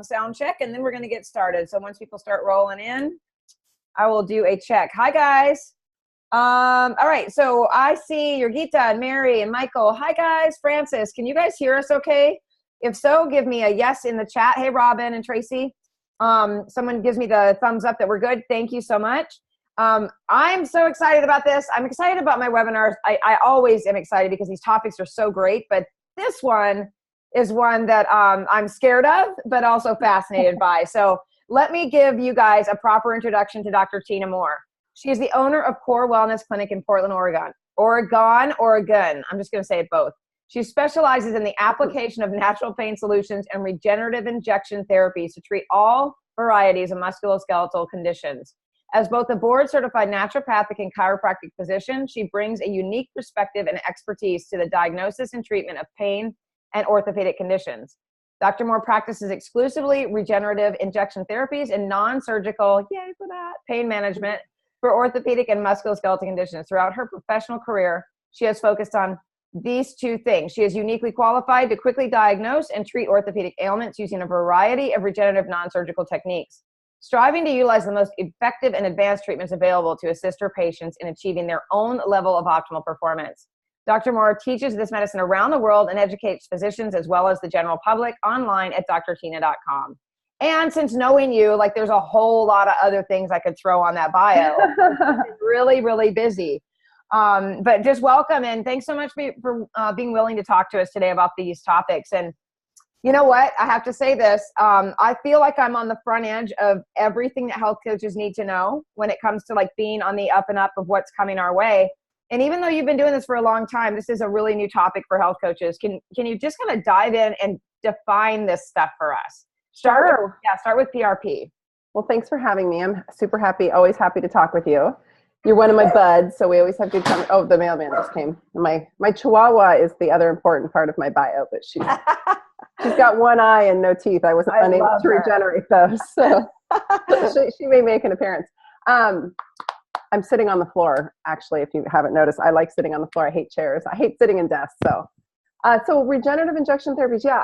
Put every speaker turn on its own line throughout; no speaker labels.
Sound check, and then we're going to get started. So once people start rolling in, I will do a check. Hi, guys. All right. So I see Gita and Mary and Michael. Hi, guys. Francis, can you guys hear us okay? If so, give me a yes in the chat. Hey, Robin and Tracy. Someone gives me the thumbs up that we're good. Thank you so much. I'm so excited about this. I'm excited about my webinars. I always am excited because these topics are so great, but this one is one that I'm scared of, but also fascinated by. So let me give you guys a proper introduction to Dr. Tyna Moore. She is the owner of Core Wellness Clinic in Portland, Oregon. Oregon. I'm just going to say it both. She specializes in the application of natural pain solutions and regenerative injection therapies to treat all varieties of musculoskeletal conditions. As both a board-certified naturopathic and chiropractic physician, she brings a unique perspective and expertise to the diagnosis and treatment of pain and orthopedic conditions. Dr. Moore practices exclusively regenerative injection therapies and non-surgical, yay for that, pain management for orthopedic and musculoskeletal conditions. Throughout her professional career, she has focused on these two things. She is uniquely qualified to quickly diagnose and treat orthopedic ailments using a variety of regenerative non-surgical techniques, striving to utilize the most effective and advanced treatments available to assist her patients in achieving their own level of optimal performance. Dr. Moore teaches this medicine around the world and educates physicians as well as the general public online at drtyna.com. And since knowing you, like there's a whole lot of other things I could throw on that bio. It's really, really busy. But just welcome and thanks so much for being willing to talk to us today about these topics. And you know what? I have to say this. I feel like I'm on the front edge of everything that health coaches need to know when it comes to like being on the up and up of what's coming our way. And even though you've been doing this for a long time, this is a really new topic for health coaches. Can you just kind of dive in and define this stuff for us? Start with PRP.
Well, thanks for having me. I'm super happy, always happy to talk with you. You're one of my buds, so we always have good time. Oh, the mailman just came. My Chihuahua is the other important part of my bio, but she's got one eye and no teeth. I wasn't unable to regenerate those, so she may make an appearance. I'm sitting on the floor, actually, if you haven't noticed. I like sitting on the floor. I hate chairs. I hate sitting in desks. So regenerative injection therapies, yeah,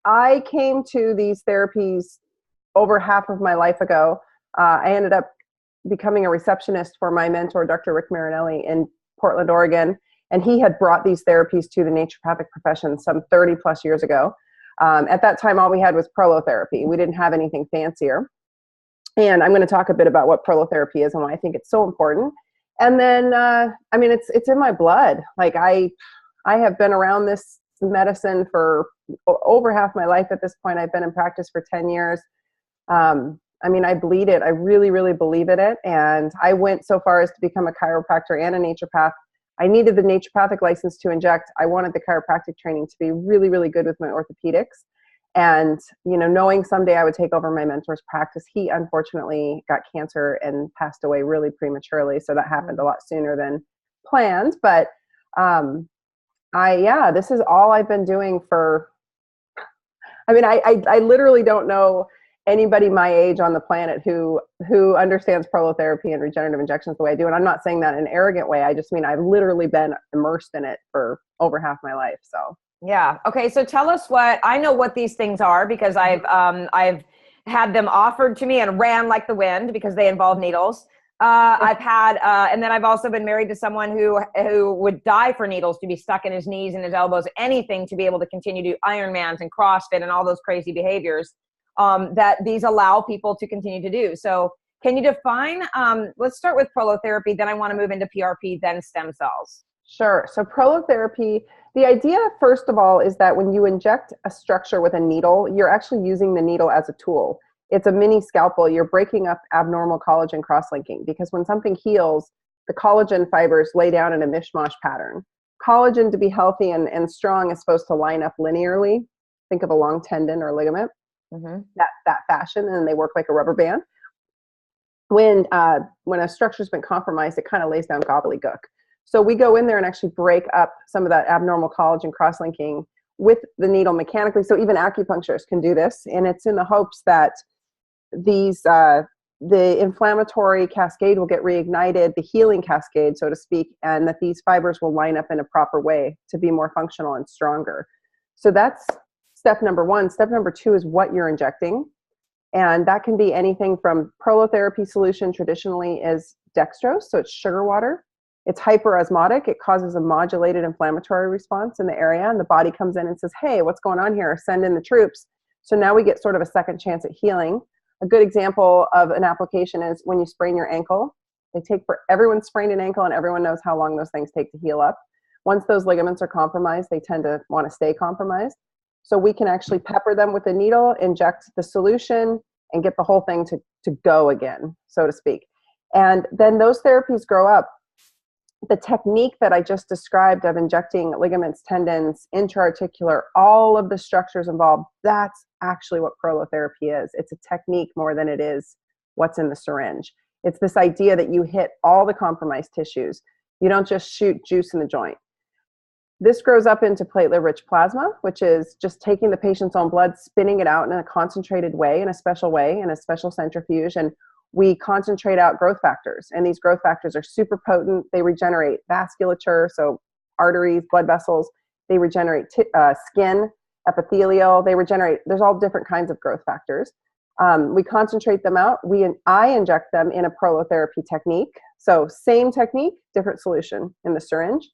I came to these therapies over half of my life ago. I ended up becoming a receptionist for my mentor, Dr. Rick Marinelli in Portland, Oregon. And he had brought these therapies to the naturopathic profession some 30 plus years ago. At that time, all we had was prolotherapy. We didn't have anything fancier. And I'm going to talk a bit about what prolotherapy is and why I think it's so important. And then, it's in my blood. Like I have been around this medicine for over half my life at this point. I've been in practice for 10 years. I bleed it. I really, really believe in it. And I went so far as to become a chiropractor and a naturopath. I needed the naturopathic license to inject. I wanted the chiropractic training to be really, really good with my orthopedics. And, knowing someday I would take over my mentor's practice, he unfortunately got cancer and passed away really prematurely. So that happened a lot sooner than planned. But this is all I've been doing for, I literally don't know anybody my age on the planet who understands prolotherapy and regenerative injections the way I do. And I'm not saying that in an arrogant way. I just mean I've literally been immersed in it for over half my life. So.
Yeah. Okay. So tell us I know what these things are because I've had them offered to me and ran like the wind because they involve needles. I've had, and then I've also been married to someone who would die for needles to be stuck in his knees and his elbows, anything to be able to continue to do Ironmans and CrossFit and all those crazy behaviors that these allow people to continue to do. So can you define, let's start with prolotherapy, then I want to move into PRP, then stem cells.
Sure. So prolotherapy, the idea, first of all, is that when you inject a structure with a needle, you're actually using the needle as a tool. It's a mini scalpel. You're breaking up abnormal collagen cross-linking because when something heals, the collagen fibers lay down in a mishmash pattern. Collagen, to be healthy and strong, is supposed to line up linearly. Think of a long tendon or ligament, that fashion, and they work like a rubber band. When a structure's been compromised, it kind of lays down gobbledygook. So we go in there and actually break up some of that abnormal collagen cross-linking with the needle mechanically. So even acupuncturists can do this. And it's in the hopes that the inflammatory cascade will get reignited, the healing cascade, so to speak, and that these fibers will line up in a proper way to be more functional and stronger. So that's step number one. Step number two is what you're injecting. And that can be anything from prolotherapy solution traditionally is dextrose, so it's sugar water. It's hyperosmotic. It causes a modulated inflammatory response in the area, and the body comes in and says, hey, what's going on here? Send in the troops. So now we get sort of a second chance at healing. A good example of an application is when you sprain your ankle. Everyone sprained an ankle, and everyone knows how long those things take to heal up. Once those ligaments are compromised, they tend to want to stay compromised. So we can actually pepper them with a needle, inject the solution, and get the whole thing to go again, so to speak. And then those therapies grow up. The technique that I just described of injecting ligaments, tendons, intra-articular, all of the structures involved, that's actually what prolotherapy is. It's a technique more than it is what's in the syringe. It's this idea that you hit all the compromised tissues. You don't just shoot juice in the joint. This grows up into platelet-rich plasma, which is just taking the patient's own blood, spinning it out in a concentrated way, in a special centrifuge, and we concentrate out growth factors. And these growth factors are super potent. They regenerate vasculature, so arteries, blood vessels. They regenerate skin, epithelial. There's all different kinds of growth factors. We concentrate them out. I inject them in a prolotherapy technique. So same technique, different solution in the syringe.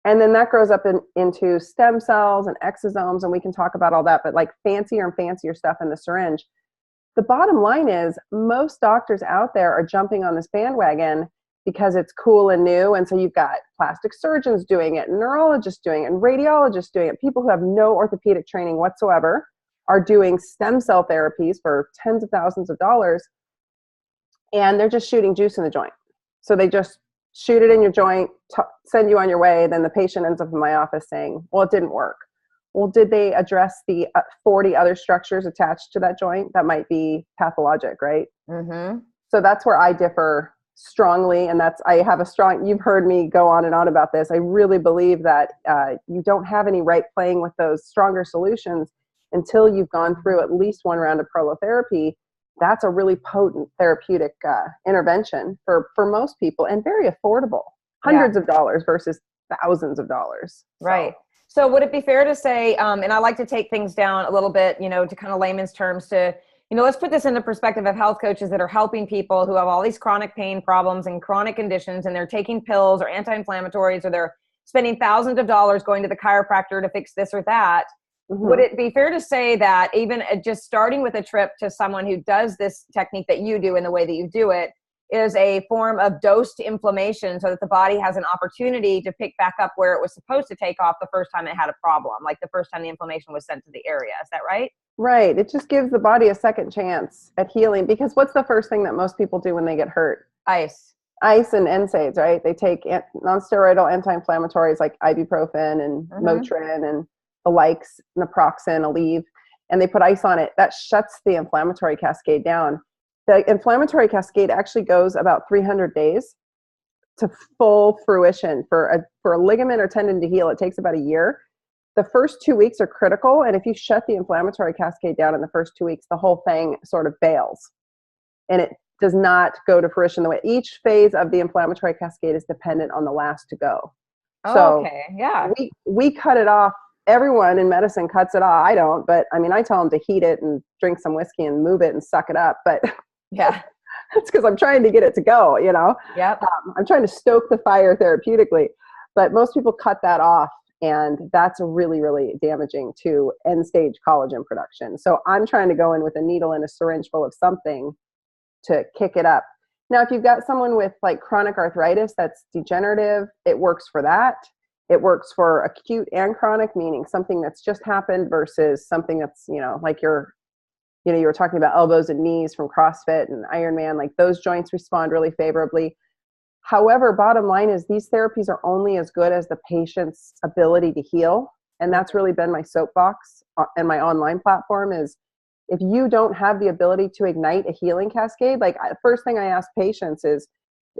And then that grows up into stem cells and exosomes, and we can talk about all that, but like fancier and fancier stuff in the syringe. The bottom line is most doctors out there are jumping on this bandwagon because it's cool and new. And so you've got plastic surgeons doing it, and neurologists doing it, and radiologists doing it. People who have no orthopedic training whatsoever are doing stem cell therapies for tens of thousands of dollars, and they're just shooting juice in the joint. So they just shoot it in your joint, send you on your way. Then the patient ends up in my office saying, well, it didn't work. Well, did they address the 40 other structures attached to that joint? That might be pathologic, right? Mm-hmm. So that's where I differ strongly. And you've heard me go on and on about this. I really believe that you don't have any right playing with those stronger solutions until you've gone through at least one round of prolotherapy. That's a really potent therapeutic intervention for most people, and very affordable, hundreds of dollars versus thousands of dollars.
Right. So would it be fair to say, and I like to take things down a little bit, to kind of layman's terms to, let's put this into perspective of health coaches that are helping people who have all these chronic pain problems and chronic conditions, and they're taking pills or anti-inflammatories, or they're spending thousands of dollars going to the chiropractor to fix this or that. Mm-hmm. Would it be fair to say that even just starting with a trip to someone who does this technique that you do in the way that you do it is a form of dosed inflammation, so that the body has an opportunity to pick back up where it was supposed to take off the first time it had a problem, like the first time the inflammation was sent to the area. Is that right?
Right. It just gives the body a second chance at healing, because what's the first thing that most people do when they get hurt?
Ice
and NSAIDs, right? They take non-steroidal anti-inflammatories like ibuprofen and Motrin and the likes, naproxen, Aleve, and they put ice on it. That shuts the inflammatory cascade down. The inflammatory cascade actually goes about 300 days to full fruition. For a ligament or tendon to heal, it takes about a year. The first 2 weeks are critical, and if you shut the inflammatory cascade down in the first 2 weeks, the whole thing sort of bails, and it does not go to fruition the way. Each phase of the inflammatory cascade is dependent on the last to go.
Oh, okay, yeah.
We cut it off. Everyone in medicine cuts it off. I don't, but I tell them to heat it and drink some whiskey and move it and suck it up. But
yeah,
that's because I'm trying to get it to go,
Yep.
I'm trying to stoke the fire therapeutically, but most people cut that off, and that's really, really damaging to end stage collagen production. So I'm trying to go in with a needle and a syringe full of something to kick it up. Now, if you've got someone with like chronic arthritis that's degenerative, it works for that. It works for acute and chronic, meaning something that's just happened versus something that's, like you were talking about elbows and knees from CrossFit and Ironman, like those joints respond really favorably. However, bottom line is these therapies are only as good as the patient's ability to heal. And that's really been my soapbox and my online platform is, if you don't have the ability to ignite a healing cascade, like the first thing I ask patients is,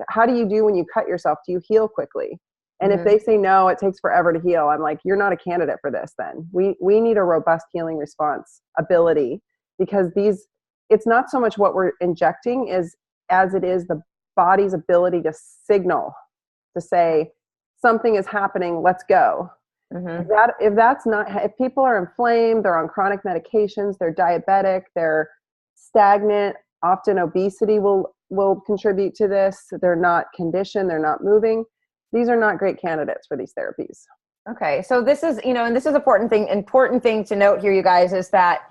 how do you do when you cut yourself? Do you heal quickly? And if they say no, it takes forever to heal, I'm like, you're not a candidate for this then. We need a robust healing response ability, because it's not so much what we're injecting as it is the body's ability to signal, to say, something is happening, let's go.
Mm-hmm.
If people are inflamed, they're on chronic medications, they're diabetic, they're stagnant, often obesity will contribute to this. They're not conditioned, they're not moving. These are not great candidates for these therapies.
Okay. So this is, and this is important thing to note here, you guys, is that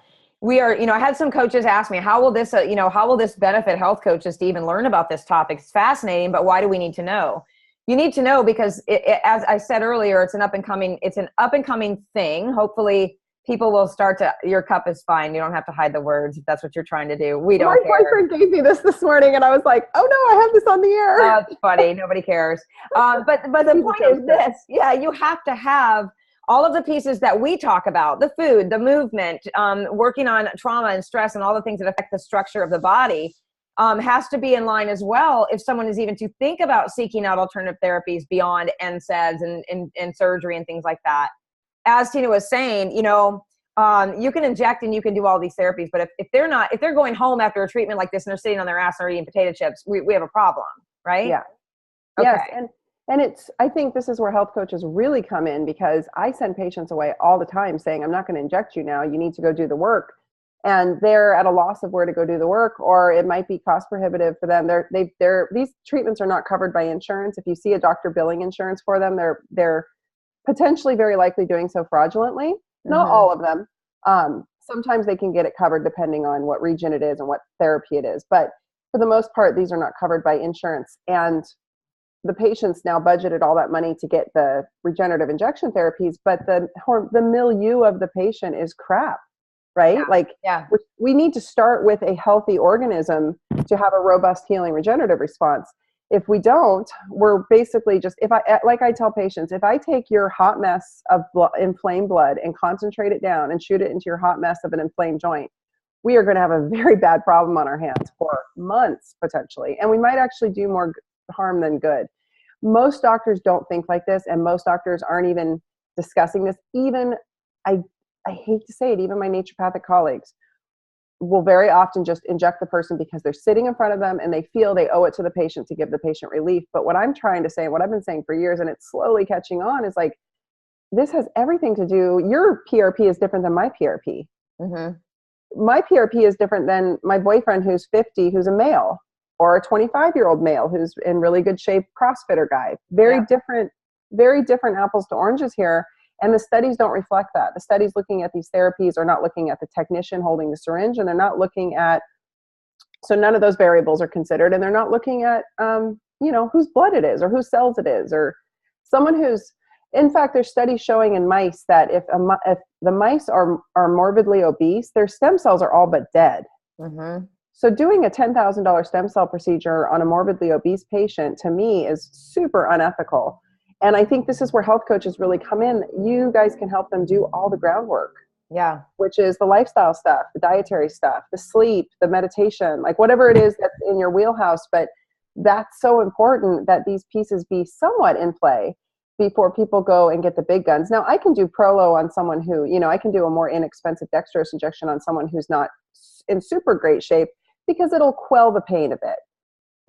we are, I had some coaches ask me, how will this benefit health coaches to even learn about this topic? It's fascinating, but why do we need to know? You need to know because as I said earlier, it's an up and coming thing. Hopefully people will start to, your cup is fine. You don't have to hide the words if that's what you're trying to do. We don't care.
My boyfriend gave me this morning and I was like, oh no, I have this on the air.
Oh, it's funny. Nobody cares. But the point is this. Yeah, you have to have all of the pieces that we talk about, the food, the movement, working on trauma and stress and all the things that affect the structure of the body has to be in line as well if someone is even to think about seeking out alternative therapies beyond NSAIDs and surgery and things like that. As Tyna was saying, you can inject and you can do all these therapies, but if they're going home after a treatment like this and they're sitting on their ass and they're eating potato chips, we have a problem, right?
Yeah.
Okay.
Yes. And I think this is where health coaches really come in, because I send patients away all the time saying, I'm not going to inject you now. You need to go do the work. And they're at a loss of where to go do the work, or it might be cost prohibitive for them. These treatments are not covered by insurance. If you see a doctor billing insurance for them, they're potentially very likely doing so fraudulently. Not all of them. Sometimes they can get it covered depending on what region it is and what therapy it is. But for the most part, these are not covered by insurance. And the patients now budgeted all that money to get the regenerative injection therapies, but the milieu of the patient is crap, right? We need to start with a healthy organism to have a robust healing regenerative response. If we don't, we're basically just, like I tell patients, if I take your hot mess of inflamed blood and concentrate it down and shoot it into your hot mess of an inflamed joint, we are going to have a very bad problem on our hands for months potentially. And we might actually do more harm than good. Most doctors don't think like this, and most doctors aren't even discussing this. Even, I hate to say it, even my naturopathic colleagues will very often just inject the person because they're sitting in front of them and they feel they owe it to the patient to give the patient relief. But what I'm trying to say, what I've been saying for years, and it's slowly catching on, is like, this has everything to do, your PRP is different than my PRP. Mm-hmm. My PRP is different than my boyfriend who's 50, who's a male, or a 25-year-old male who's in really good shape, CrossFitter guy. Very different apples to oranges here. And the studies don't reflect that. The studies looking at these therapies are not looking at the technician holding the syringe, and they're not looking at, so none of those variables are considered, and they're not looking at, whose blood it is or whose cells it is, or someone who's, in fact, there's studies showing in mice that if the mice are morbidly obese, their stem cells are all but dead. Mm-hmm. So doing a $10,000 stem cell procedure on a morbidly obese patient, to me, is super unethical. And I think this is where health coaches really come in. You guys can help them do all the groundwork. Yeah. Which is the lifestyle stuff, the dietary stuff, the sleep, the meditation, like whatever it is that's in your wheelhouse. But that's so important that these pieces be somewhat in play before people go and get the big guns. Now, I can do Prolo on someone who, I can do a more inexpensive dextrose injection on someone who's not in super great shape, because it'll quell the pain a bit.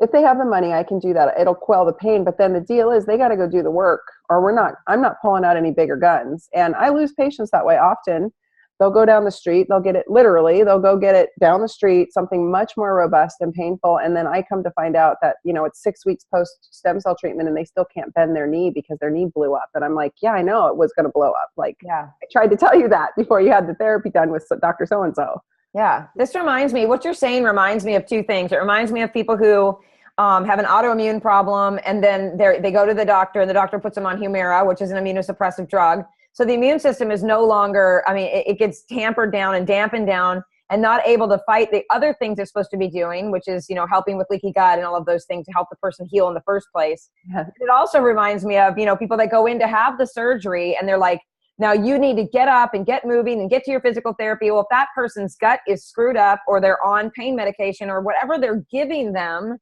If they have the money, I can do that. It'll quell the pain. But then the deal is they got to go do the work, or I'm not pulling out any bigger guns. And I lose patients that way often. They'll go down the street. They'll get it literally. They'll go get it down the street, something much more robust and painful. And then I come to find out that, it's 6 weeks post stem cell treatment and they still can't bend their knee because their knee blew up. And I'm like, yeah, I know it was going to blow up. I tried to tell you that before you had the therapy done with Dr. So-and-so. Yeah.
What you're saying reminds me of two things. It reminds me of people who have an autoimmune problem, and then they go to the doctor, and the doctor puts them on Humira, which is an immunosuppressive drug. So the immune system is no longer, it gets tampered down and dampened down and not able to fight the other things it's supposed to be doing, which is, helping with leaky gut and all of those things to help the person heal in the first place. Yeah. It also reminds me of, people that go in to have the surgery and they're like, now you need to get up and get moving and get to your physical therapy. Well, if that person's gut is screwed up, or they're on pain medication, or whatever they're giving them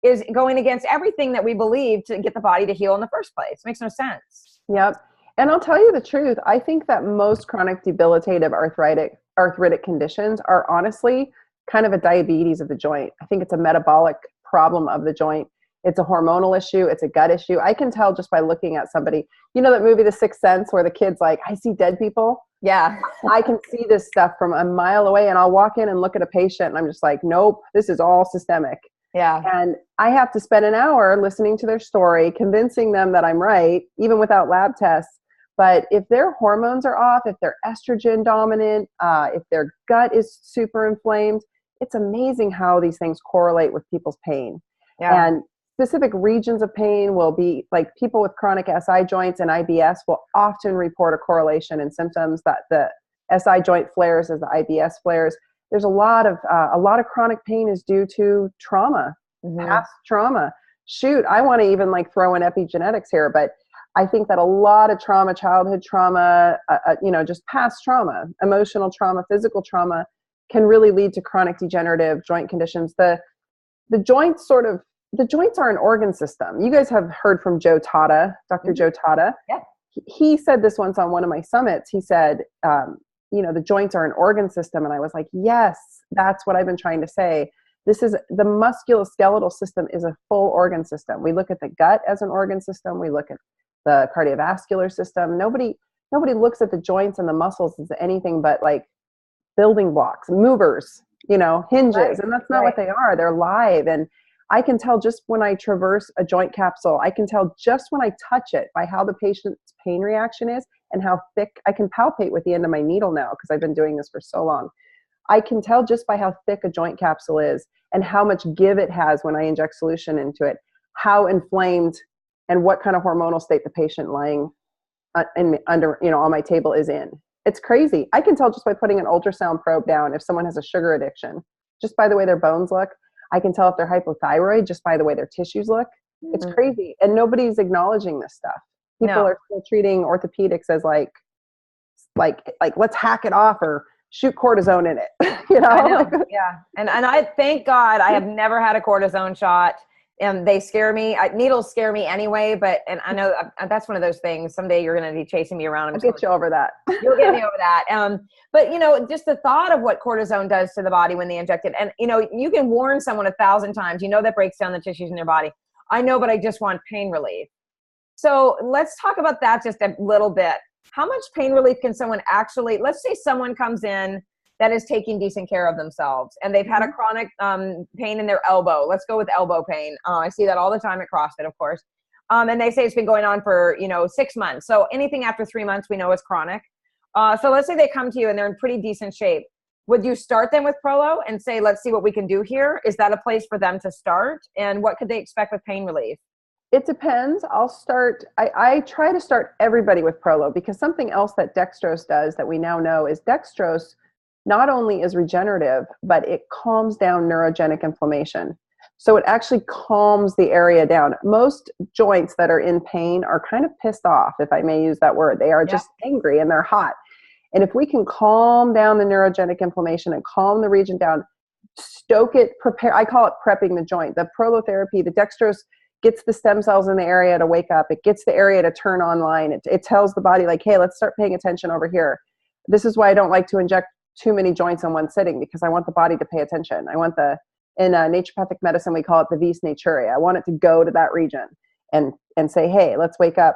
is going against everything that we believe to get the body to heal in the first place. It makes no sense.
Yep. And I'll tell you the truth. I think that most chronic debilitative arthritic conditions are honestly kind of a diabetes of the joint. I think it's a metabolic problem of the joint. It's a hormonal issue. It's a gut issue. I can tell just by looking at somebody. You know that movie, The Sixth Sense, where the kid's like, I see dead people.
Yeah.
I can see this stuff from a mile away, and I'll walk in and look at a patient and I'm just like, nope, this is all systemic.
Yeah.
And I have to spend an hour listening to their story, convincing them that I'm right, even without lab tests. But if their hormones are off, if they're estrogen dominant, if their gut is super inflamed, it's amazing how these things correlate with people's pain.
Yeah.
And specific regions of pain will be like people with chronic SI joints and IBS will often report a correlation in symptoms that the SI joint flares as the IBS flares. There's a lot of chronic pain is due to trauma, past trauma. Shoot, I want to even like throw in epigenetics here, but I think that a lot of trauma, childhood trauma, just past trauma, emotional trauma, physical trauma can really lead to chronic degenerative joint conditions. The joints are an organ system. You guys have heard from Joe Tata, Dr. Joe Tata.
Yeah. He
said this once on one of my summits. He said, the joints are an organ system. And I was like, yes, that's what I've been trying to say. The musculoskeletal system is a full organ system. We look at the gut as an organ system. We look at the cardiovascular system. Nobody looks at the joints and the muscles as anything but like building blocks, movers, hinges. Right. And that's not what they are. They're live. And I can tell just when I traverse a joint capsule, I can tell just when I touch it by how the patient's pain reaction is and how thick I can palpate with the end of my needle now because I've been doing this for so long. I can tell just by how thick a joint capsule is and how much give it has when I inject solution into it, how inflamed and what kind of hormonal state the patient lying on my table is in. It's crazy. I can tell just by putting an ultrasound probe down if someone has a sugar addiction, just by the way their bones look. I can tell if they're hypothyroid just by the way their tissues look. It's crazy. And nobody's acknowledging this stuff. People are still treating orthopedics as like let's hack it off or shoot cortisone in it.
I know. Yeah. And I thank God I have never had a cortisone shot. And they scare me. Needles scare me anyway, and I know that's one of those things. Someday you're going to be chasing me around.
I'll get you over that.
You'll get me over that. But just the thought of what cortisone does to the body when they inject it. And, you can warn someone 1,000 times, that breaks down the tissues in their body. I know, but I just want pain relief. So let's talk about that just a little bit. How much pain relief can someone actually, let's say someone comes in that is taking decent care of themselves and they've had a chronic pain in their elbow. Let's go with elbow pain. I see that all the time at CrossFit, of course. And they say it's been going on for, 6 months. So anything after 3 months, we know is chronic. So let's say they come to you and they're in pretty decent shape. Would you start them with Prolo and say, let's see what we can do here? Is that a place for them to start? And what could they expect with pain relief?
It depends. I try to start everybody with Prolo because something else that dextrose does that we now know is dextrose not only is regenerative, but it calms down neurogenic inflammation. So it actually calms the area down. Most joints that are in pain are kind of pissed off, if I may use that word. They are just angry and they're hot. And if we can calm down the neurogenic inflammation and calm the region down, stoke it, prepare, I call it prepping the joint. The prolotherapy, the dextrose gets the stem cells in the area to wake up. It gets the area to turn online. It tells the body like, hey, let's start paying attention over here. This is why I don't like to inject too many joints in one sitting because I want the body to pay attention. I want in naturopathic medicine, we call it the vis naturae. I want it to go to that region and say, hey, let's wake up.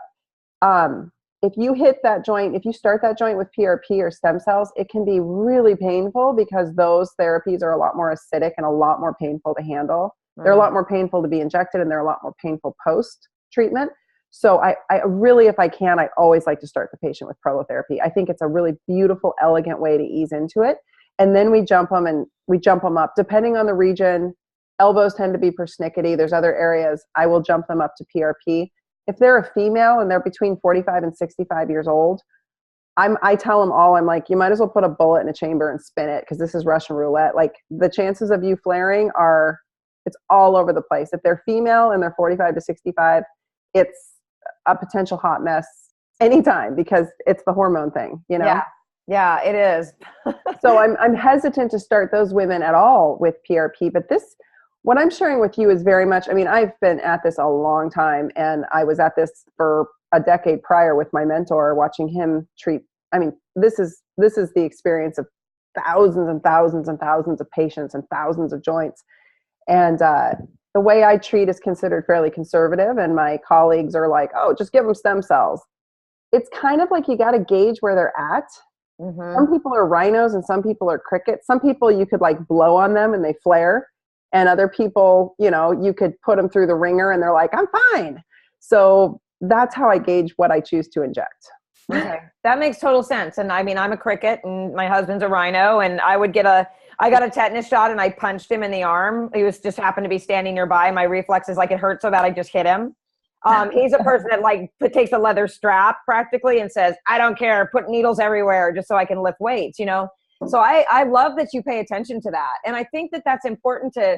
If you hit that joint, if you start that joint with PRP or stem cells, it can be really painful because those therapies are a lot more acidic and a lot more painful to handle. They're a lot more painful to be injected and they're a lot more painful post-treatment. So I really, if I can, I always like to start the patient with prolotherapy. I think it's a really beautiful, elegant way to ease into it. And then we jump them up. Depending on the region, elbows tend to be persnickety. There's other areas. I will jump them up to PRP. If they're a female and they're between 45 and 65 years old, I tell them all, I'm like, you might as well put a bullet in a chamber and spin it because this is Russian roulette. Like the chances of you flaring it's all over the place. If they're female and they're 45 to 65, it's a potential hot mess anytime because it's the hormone thing,
Yeah, it is.
So I'm hesitant to start those women at all with PRP, but what I'm sharing with you is very much, I've been at this a long time and I was at this for a decade prior with my mentor, watching him treat. This is the experience of thousands and thousands and thousands of patients and thousands of joints. And the way I treat is considered fairly conservative, and my colleagues are like, oh, just give them stem cells. It's kind of like you got to gauge where they're at. Some people are rhinos and some people are crickets. Some people you could like blow on them and they flare. And other people, you know, you could put them through the ringer and they're like, I'm fine. So that's how I gauge what I choose to inject.
Okay. That makes total sense. And I mean, I'm a cricket and my husband's a rhino, and I got a tetanus shot and I punched him in the arm. He was just happened to be standing nearby. My reflex is like, it hurt so bad I just hit him. He's a person that like takes a leather strap practically and says, I don't care, put needles everywhere just so I can lift weights, you know? So I love that you pay attention to that. And I think that that's important to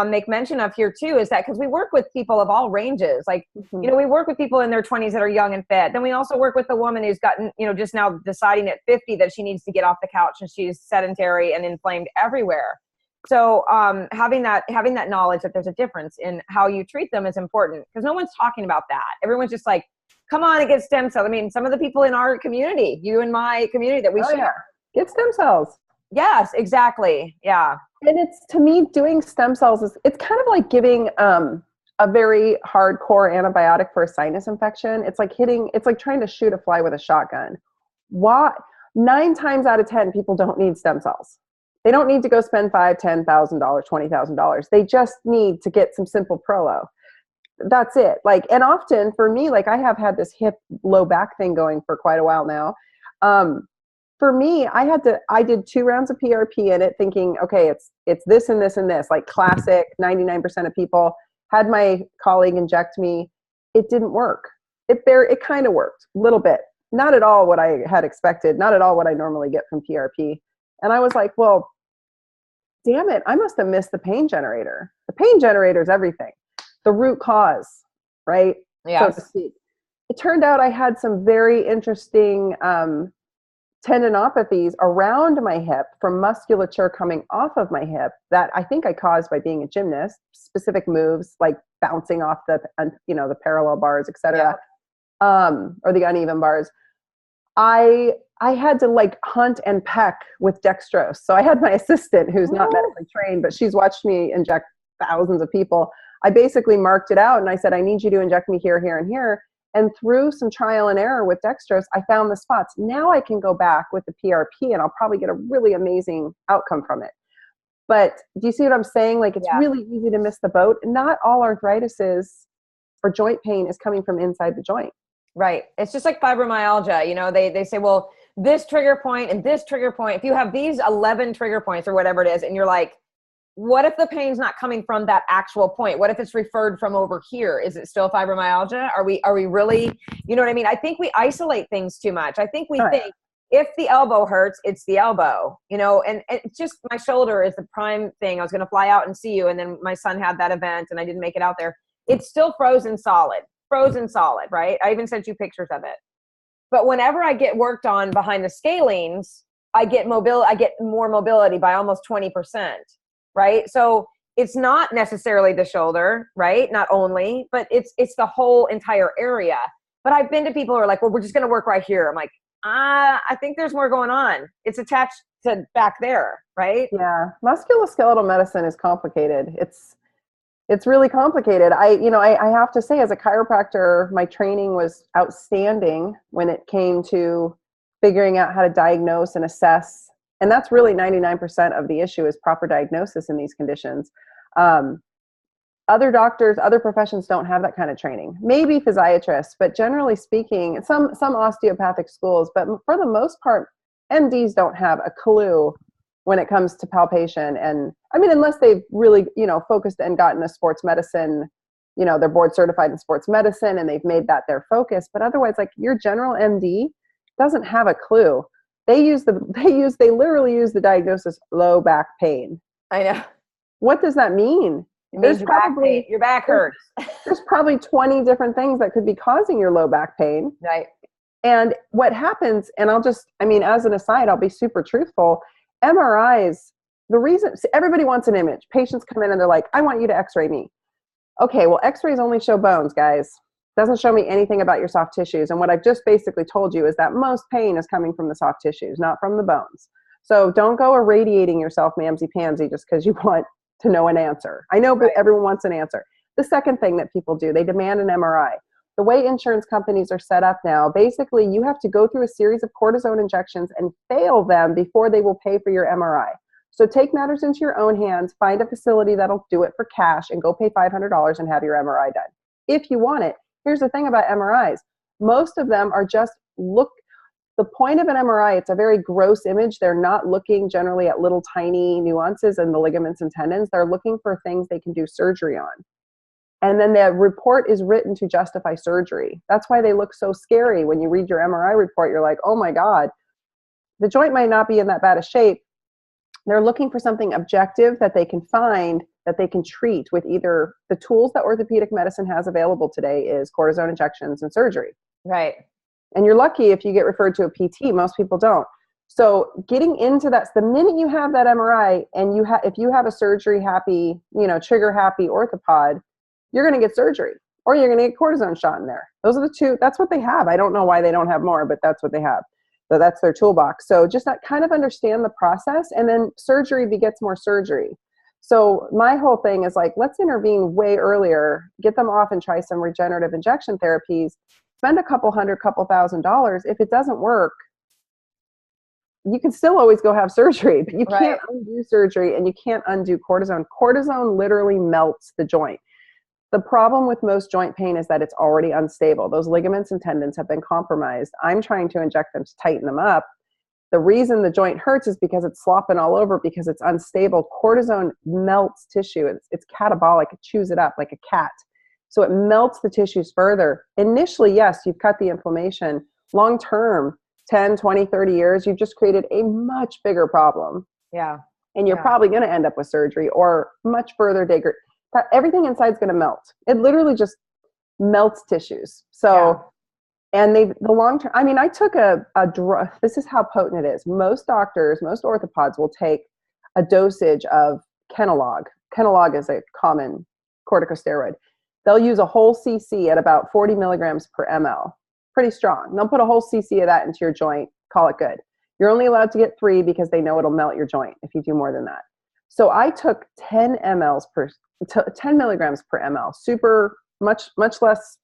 make mention of here too, is that because we work with people of all ranges, like, you know, we work with people in their 20s that are young and fit. Then we also work with a woman who's gotten, you know, just now deciding at 50 that she needs to get off the couch and she's sedentary and inflamed everywhere. So having that knowledge that there's a difference in how you treat them is important, because no one's talking about that. Everyone's just like, come on and get stem cells. I mean, some of the people in our community, you and my community that we share.
Get stem cells.
Yes, exactly. Yeah.
And it's, to me, doing stem cells it's kind of like giving a very hardcore antibiotic for a sinus infection. It's like trying to shoot a fly with a shotgun. Why? 9 times out of 10, people don't need stem cells. They don't need to go spend $5,000, $10,000, $20,000. They just need to get some simple prolo. That's it. Like, and often for me, like I have had this hip low back thing going for quite a while now. For me, I did 2 rounds of PRP in it thinking, okay, it's this and this and this, like classic 99% of people. Had my colleague inject me. It didn't work. It kind of worked a little bit. Not at all what I had expected. Not at all what I normally get from PRP. And I was like, well, damn it, I must have missed the pain generator. The pain generator is everything. The root cause, right?
Yeah.
So to speak. It turned out I had some very interesting tendinopathies around my hip from musculature coming off of my hip that I think I caused by being a gymnast, specific moves like bouncing off the parallel bars, etc., or the uneven bars. I had to like hunt and peck with dextrose. So I had my assistant who's not medically trained, but she's watched me inject thousands of people. I basically marked it out and I said, I need you to inject me here, here, and here. And through some trial and error with dextrose, I found the spots. Now I can go back with the PRP and I'll probably get a really amazing outcome from it. But do you see what I'm saying? Like, it's really easy to miss the boat. Not all arthritis or joint pain is coming from inside the joint.
Right. It's just like fibromyalgia. You know, they say, well, this trigger point and this trigger point, if you have these 11 trigger points or whatever it is, and you're like, what if the pain's not coming from that actual point? What if it's referred from over here? Is it still fibromyalgia? Are we really, you know what I mean? I think we isolate things too much. I think we think if the elbow hurts, it's the elbow, you know, and it's just my shoulder is the prime thing. I was going to fly out and see you. And then my son had that event and I didn't make it out there. It's still frozen solid, right? I even sent you pictures of it. But whenever I get worked on behind the scalenes, I get more mobility by almost 20%. Right. So it's not necessarily the shoulder, right? Not only, but it's the whole entire area. But I've been to people who are like, well, we're just going to work right here. I'm like, I think there's more going on. It's attached to back there. Right.
Yeah. Musculoskeletal medicine is complicated. It's really complicated. I have to say, as a chiropractor, my training was outstanding when it came to figuring out how to diagnose and assess. And that's really 99% of the issue, is proper diagnosis in these conditions. Other doctors, other professions don't have that kind of training. Maybe physiatrists, but generally speaking, some osteopathic schools, but for the most part, MDs don't have a clue when it comes to palpation. And I mean, unless they've really, focused and gotten a sports medicine, they're board certified in sports medicine and they've made that their focus. But otherwise, like, your general MD doesn't have a clue. They literally use the diagnosis low back pain.
I know.
What does that mean?
There's probably your back hurts.
There's probably 20 different things that could be causing your low back pain.
Right.
And what happens, and as an aside, I'll be super truthful. MRIs, everybody wants an image. Patients come in and they're like, I want you to x-ray me. Okay, well, x-rays only show bones, guys. Doesn't show me anything about your soft tissues. And what I've just basically told you is that most pain is coming from the soft tissues, not from the bones. So don't go irradiating yourself mamsy-pamsy just because you want to know an answer. I know, but
Right.
everyone wants an answer. The second thing that people do, they demand an MRI. The way insurance companies are set up now, basically you have to go through a series of cortisone injections and fail them before they will pay for your MRI. So take matters into your own hands, find a facility that'll do it for cash, and go pay $500 and have your MRI done. If you want it. Here's the thing about MRIs. Most of them are just the point of an MRI, it's a very gross image. They're not looking generally at little tiny nuances in the ligaments and tendons. They're looking for things they can do surgery on. And then the report is written to justify surgery. That's why they look so scary. When you read your MRI report, you're like, oh my God, the joint might not be in that bad a shape. They're looking for something objective that they can find, that they can treat with either the tools that orthopedic medicine has available today is cortisone injections and surgery.
Right.
And you're lucky if you get referred to a PT. Most people don't. So getting into that, the minute you have that MRI and if you have a surgery happy, trigger happy orthopod, you're going to get surgery or you're going to get cortisone shot in there. Those are the two. That's what they have. I don't know why they don't have more, but that's what they have. So that's their toolbox. So just that kind of understand the process, and then surgery begets more surgery. So my whole thing is like, let's intervene way earlier, get them off and try some regenerative injection therapies, spend a couple $1,000. If it doesn't work, you can still always go have surgery, but you can't undo surgery and you can't undo cortisone. Cortisone literally melts the joint. The problem with most joint pain is that it's already unstable. Those ligaments and tendons have been compromised. I'm trying to inject them to tighten them up. The reason the joint hurts is because it's slopping all over because it's unstable. Cortisone melts tissue. It's catabolic. It chews it up like a cat. So it melts the tissues further. Initially, yes, you've cut the inflammation. Long term, 10, 20, 30 years, you've just created a much bigger problem.
Yeah.
And you're probably going to end up with surgery or much further degradation. Everything inside is going to melt. It literally just melts tissues. So, and the long term, I mean, I took a drug. This is how potent it is. Most doctors, most orthopods will take a dosage of Kenalog. Kenalog is a common corticosteroid. They'll use a whole cc at about 40 milligrams per ml. Pretty strong. They'll put a whole cc of that into your joint, call it good. You're only allowed to get 3 because they know it'll melt your joint if you do more than that. So I took 10 milligrams per ml, super much less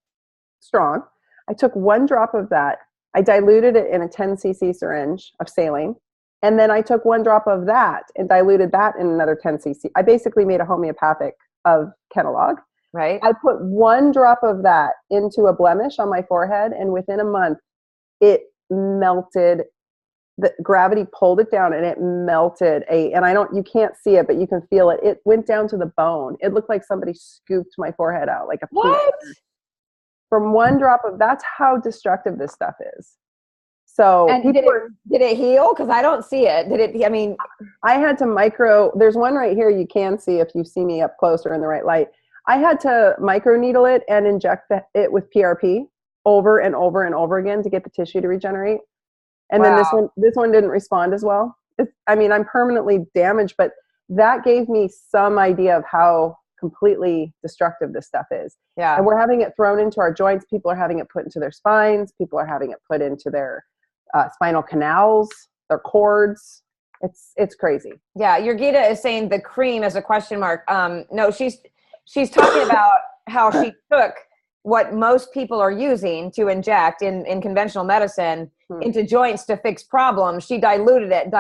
strong. I took 1 drop of that. I diluted it in a 10 cc syringe of saline. And then I took 1 drop of that and diluted that in another 10 cc. I basically made a homeopathic of Kenalog.
Right.
I put 1 drop of that into a blemish on my forehead, and within a month, it melted. The gravity pulled it down and it melted you can't see it, but you can feel it. It went down to the bone. It looked like somebody scooped my forehead out like a
what?
From 1 drop of, that's how destructive this stuff is. So
and did it heal? Because I don't see it. I
had to there's one right here you can see if you see me up close or in the right light. I had to microneedle it and inject it with PRP over and over and over again to get the tissue to regenerate. And then this one didn't respond as well. I'm permanently damaged, but that gave me some idea of how completely destructive this stuff is.
Yeah.
And we're having it thrown into our joints. People are having it put into their spines. People are having it put into their spinal canals, their cords. It's crazy.
Yeah. Your Gita is saying the cream is a question mark. No, she's talking about how she took what most people are using to inject in conventional medicine into joints to fix problems. She diluted it,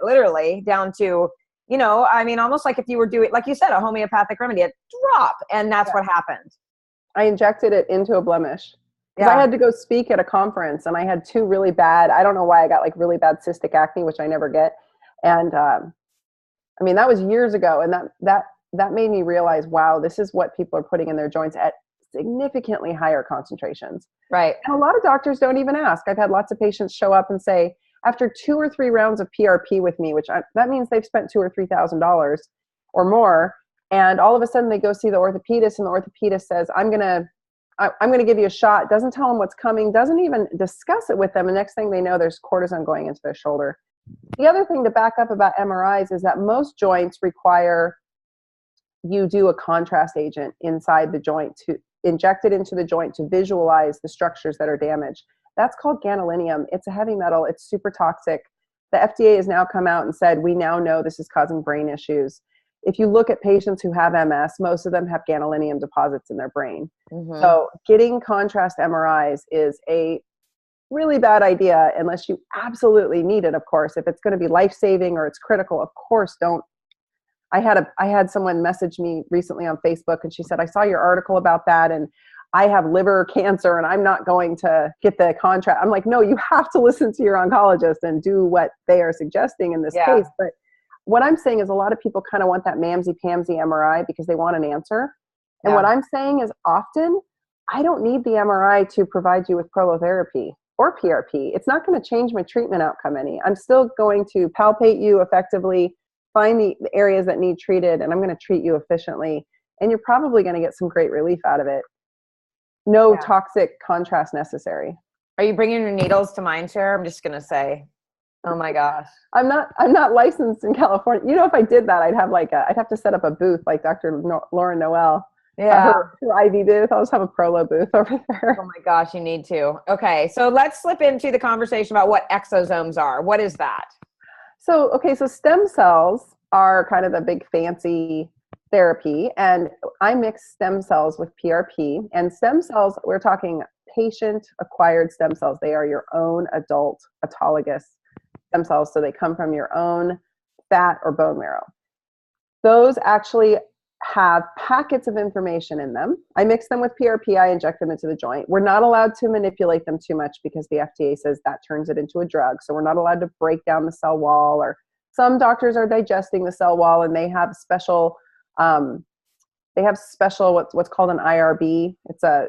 literally down to, almost like if you were doing, like you said, a homeopathic remedy, a drop, and that's what happened.
I injected it into a blemish. Because I had to go speak at a conference, and I had 2 really bad, I don't know why I got like really bad cystic acne, which I never get. And that was years ago, and that made me realize, wow, this is what people are putting in their joints at significantly higher concentrations.
Right.
And a lot of doctors don't even ask. I've had lots of patients show up and say, after 2 or 3 rounds of PRP with me, that means they've spent $2,000 or $3,000 or more, and all of a sudden they go see the orthopedist, and the orthopedist says, I'm gonna give you a shot, doesn't tell them what's coming, doesn't even discuss it with them, and next thing they know, there's cortisone going into their shoulder. The other thing to back up about MRIs is that most joints require you do a contrast agent inside the joint to inject it into the joint to visualize the structures that are damaged. That's called gadolinium. It's a heavy metal. It's super toxic. The FDA has now come out and said, we now know this is causing brain issues. If you look at patients who have MS, most of them have gadolinium deposits in their brain. Mm-hmm. So getting contrast MRIs is a really bad idea unless you absolutely need it, of course. If it's going to be life-saving or it's critical, of course, don't. I had someone message me recently on Facebook, and she said, I saw your article about that, and I have liver cancer, and I'm not going to get the contrast. I'm like, no, you have to listen to your oncologist and do what they are suggesting in this case. But what I'm saying is a lot of people kind of want that mamsy-pamsy MRI because they want an answer. And what I'm saying is often, I don't need the MRI to provide you with prolotherapy or PRP. It's not going to change my treatment outcome any. I'm still going to palpate you effectively, find the areas that need treated, and I'm going to treat you efficiently. And you're probably going to get some great relief out of it. No toxic contrast necessary.
Are you bringing your needles to Mindshare? I'm just going to say, oh my gosh.
I'm not licensed in California. You know, if I did that, I'd have to set up a booth like Dr. Lauren Noel.
Yeah.
Her IV booth. I'll just have a Prolo booth over there.
Oh my gosh, you need to. Okay. So let's slip into the conversation about what exosomes are. What is that?
So stem cells are kind of the big fancy therapy, and I mix stem cells with PRP. And stem cells, we're talking patient-acquired stem cells. They are your own adult autologous stem cells, so they come from your own fat or bone marrow. Those actually have packets of information in them. I mix them with PRP. I inject them into the joint. We're not allowed to manipulate them too much because the FDA says that turns it into a drug. So we're not allowed to break down the cell wall, or some doctors are digesting the cell wall and they have special what's called an IRB. It's a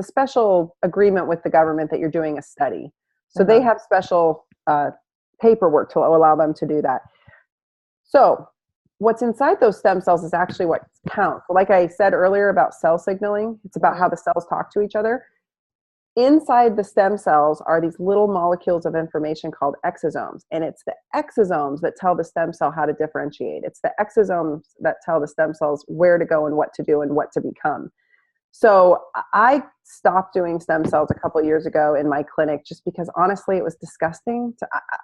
special agreement with the government that you're doing a study. So they have special paperwork to allow them to do that. So what's inside those stem cells is actually what counts. Like I said earlier about cell signaling, it's about how the cells talk to each other. Inside the stem cells are these little molecules of information called exosomes. And it's the exosomes that tell the stem cell how to differentiate. It's the exosomes that tell the stem cells where to go and what to do and what to become. So I stopped doing stem cells a couple of years ago in my clinic just because honestly it was disgusting.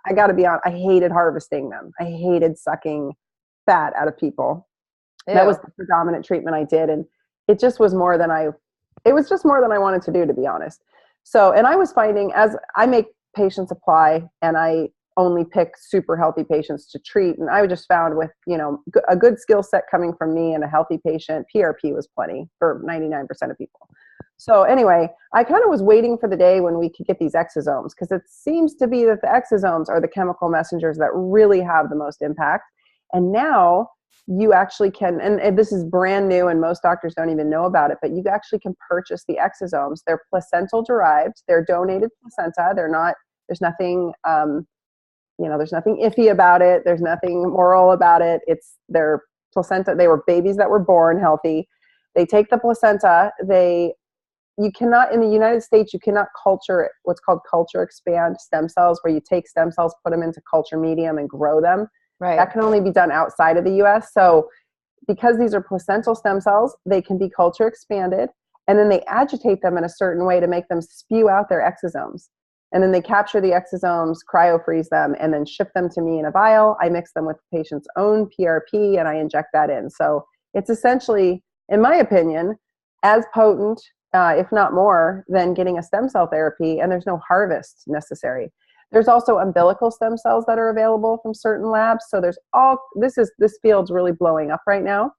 I got to be honest, I hated harvesting them. I hated sucking fat out of people. Ew. That was the predominant treatment I did, and it just was more than I wanted to do, to be honest. So, and I was finding, as I make patients apply, and I only pick super healthy patients to treat, and I just found with, a good skill set coming from me and a healthy patient, PRP was plenty for 99% of people. So anyway, I kind of was waiting for the day when we could get these exosomes, because it seems to be that the exosomes are the chemical messengers that really have the most impact. And now you actually can, and this is brand new and most doctors don't even know about it, but you actually can purchase the exosomes. They're placental derived. They're donated placenta. There's nothing, there's nothing iffy about it. There's nothing moral about it. Their placenta. They were babies that were born healthy. They take the placenta. You cannot, in the United States, you cannot culture what's called culture expand stem cells, where you take stem cells, put them into culture medium and grow them. Right. That can only be done outside of the US. So because these are placental stem cells, they can be culture expanded, and then they agitate them in a certain way to make them spew out their exosomes. And then they capture the exosomes, cryo-freeze them, and then ship them to me in a vial. I mix them with the patient's own PRP, and I inject that in. So it's essentially, in my opinion, as potent, if not more, than getting a stem cell therapy, and there's no harvest necessary. There's also umbilical stem cells that are available from certain labs. So this field's really blowing up right now.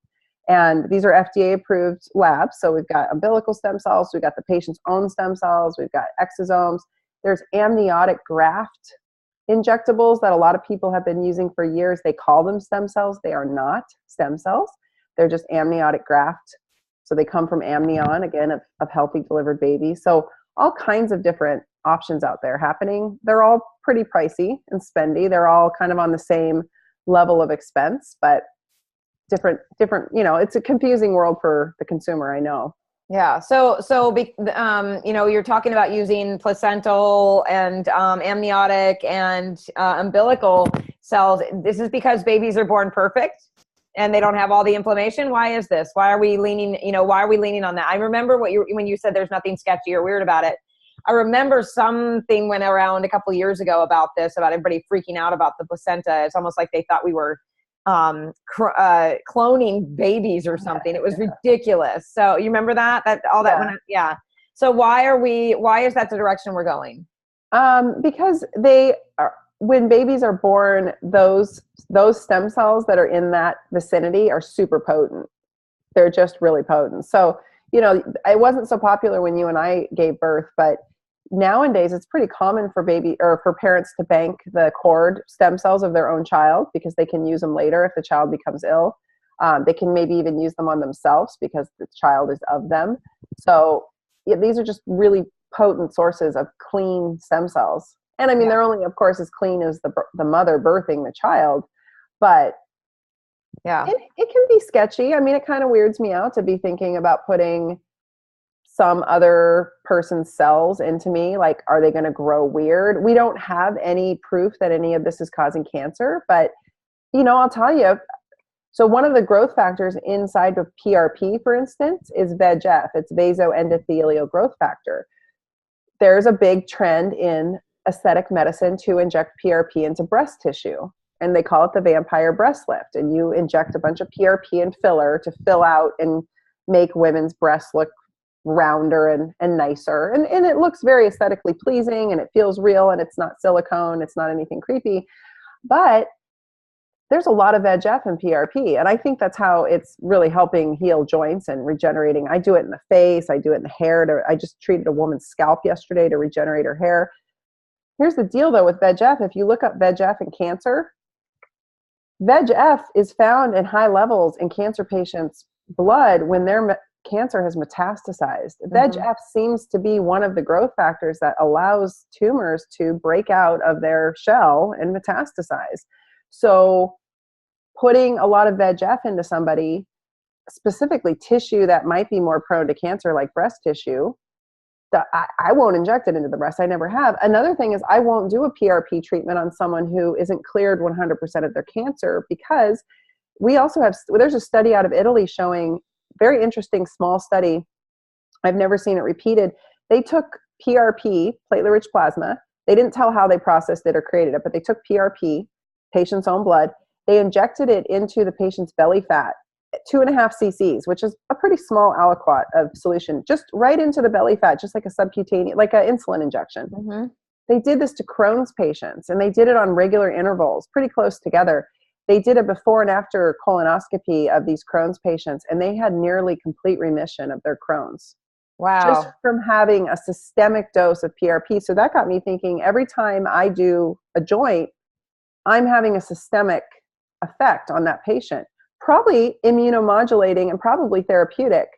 And these are FDA approved labs. So we've got umbilical stem cells, we've got the patient's own stem cells, we've got exosomes. There's amniotic graft injectables that a lot of people have been using for years. They call them stem cells. They are not stem cells. They're just amniotic graft. So they come from amnion, again, of healthy delivered babies. So all kinds of different options out there happening. They're all pretty pricey and spendy. They're all kind of on the same level of expense, but different, it's a confusing world for the consumer, I know.
Yeah. So you're talking about using placental and amniotic and umbilical cells. This is because babies are born perfect and they don't have all the inflammation. Why is this? Why are we leaning on that? I remember when you said there's nothing sketchy or weird about it. I remember something went around a couple years ago about this, about everybody freaking out about the placenta. It's almost like they thought we were cloning babies or something. It was ridiculous. So you remember that all that went, yeah. So why is that the direction we're going?
Because when babies are born, those stem cells that are in that vicinity are super potent. They're just really potent. So, it wasn't so popular when you and I gave birth, but nowadays it's pretty common for parents to bank the cord stem cells of their own child because they can use them later if the child becomes ill. They can maybe even use them on themselves because the child is of them. So these are just really potent sources of clean stem cells. And I mean, they're only, of course, as clean as the mother birthing the child, but it can be sketchy. I mean, it kind of weirds me out to be thinking about putting some other person's cells into me. Like, are they going to grow weird? We don't have any proof that any of this is causing cancer, but I'll tell you. So one of the growth factors inside of PRP, for instance, is VEGF. It's vasoendothelial growth factor. There's a big trend in aesthetic medicine to inject PRP into breast tissue, and they call it the vampire breast lift. And you inject a bunch of PRP and filler to fill out and make women's breasts look rounder and nicer. And it looks very aesthetically pleasing, and it feels real, and it's not silicone. It's not anything creepy. But there's a lot of VEGF in PRP, and I think that's how it's really helping heal joints and regenerating. I do it in the face. I do it in the hair. I just treated a woman's scalp yesterday to regenerate her hair. Here's the deal, though, with VEGF. If you look up VEGF in cancer, VEGF is found in high levels in cancer patients' blood when their cancer has metastasized. Mm-hmm. VEGF seems to be one of the growth factors that allows tumors to break out of their shell and metastasize. So putting a lot of VEGF into somebody, specifically tissue that might be more prone to cancer, like breast tissue, I won't inject it into the breast. I never have. Another thing is I won't do a PRP treatment on someone who isn't cleared 100% of their cancer, because we also there's a study out of Italy showing, very interesting small study. I've never seen it repeated. They took PRP, platelet-rich plasma. They didn't tell how they processed it or created it, but they took PRP, patient's own blood. They injected it into the patient's belly fat, 2.5 cc's, which is a pretty small aliquot of solution, just right into the belly fat, just like a subcutaneous, like an insulin injection. Mm-hmm. They did this to Crohn's patients, and they did it on regular intervals, pretty close together. They did a before and after colonoscopy of these Crohn's patients, and they had nearly complete remission of their Crohn's.
Wow.
Just from having a systemic dose of PRP. So that got me thinking, every time I do a joint, I'm having a systemic effect on that patient. Probably immunomodulating and probably therapeutic.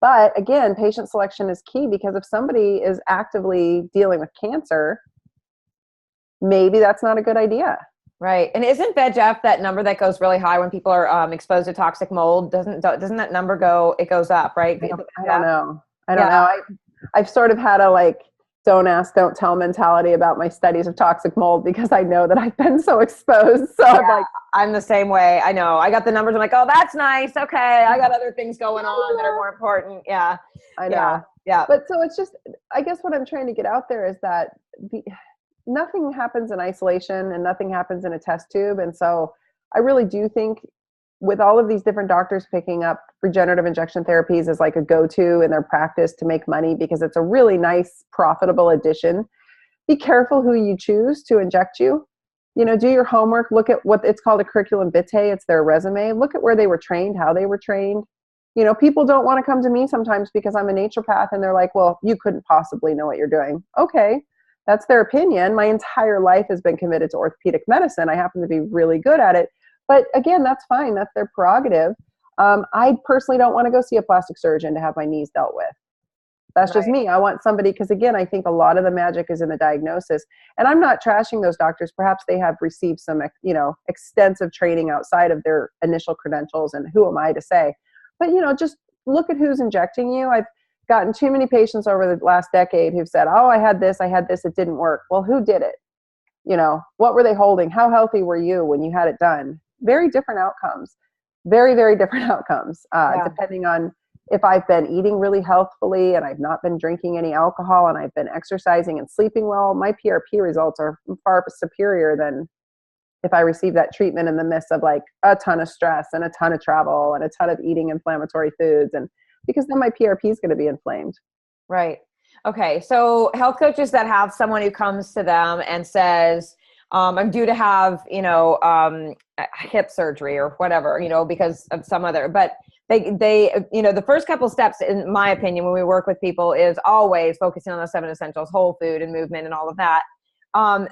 But again, patient selection is key, because if somebody is actively dealing with cancer, maybe that's not a good idea.
Right. And isn't VEGF that number that goes really high when people are exposed to toxic mold? Doesn't that number it goes up, right?
I don't know. I don't know. I've sort of had a don't ask, don't tell mentality about my studies of toxic mold, because I know that I've been so exposed. So
I'm the same way. I know. I got the numbers. I'm like, oh, that's nice. Okay. I got other things going on that are more important. Yeah.
I know. Yeah. But so it's just, I guess what I'm trying to get out there is that nothing happens in isolation and nothing happens in a test tube. And so I really do think, with all of these different doctors picking up regenerative injection therapies as like a go-to in their practice to make money, because it's a really nice, profitable addition, be careful who you choose to inject you. Do your homework, look at what it's called, a curriculum vitae. It's their resume. Look at where they were trained, how they were trained. People don't want to come to me sometimes because I'm a naturopath, and they're like, well, you couldn't possibly know what you're doing. Okay. That's their opinion. My entire life has been committed to orthopedic medicine. I happen to be really good at it. But again, that's fine. That's their prerogative. I personally don't want to go see a plastic surgeon to have my knees dealt with. That's just me. I want somebody, because again, I think a lot of the magic is in the diagnosis. And I'm not trashing those doctors. Perhaps they have received some, extensive training outside of their initial credentials, and who am I to say? But, just look at who's injecting you. I've gotten too many patients over the last decade who've said, oh, I had this, it didn't work. Well, who did it? What were they holding? How healthy were you when you had it done? Very different outcomes. Very, very different outcomes, depending on if I've been eating really healthfully and I've not been drinking any alcohol and I've been exercising and sleeping well, my PRP results are far superior than if I receive that treatment in the midst of like a ton of stress and a ton of travel and a ton of eating inflammatory foods. And because then my PRP is going to be inflamed.
Right. Okay. So health coaches that have someone who comes to them and says, I'm due to have, hip surgery or whatever, because of some other, but they, the first couple steps, in my opinion, when we work with people is always focusing on the 7 essentials, whole food and movement and all of that.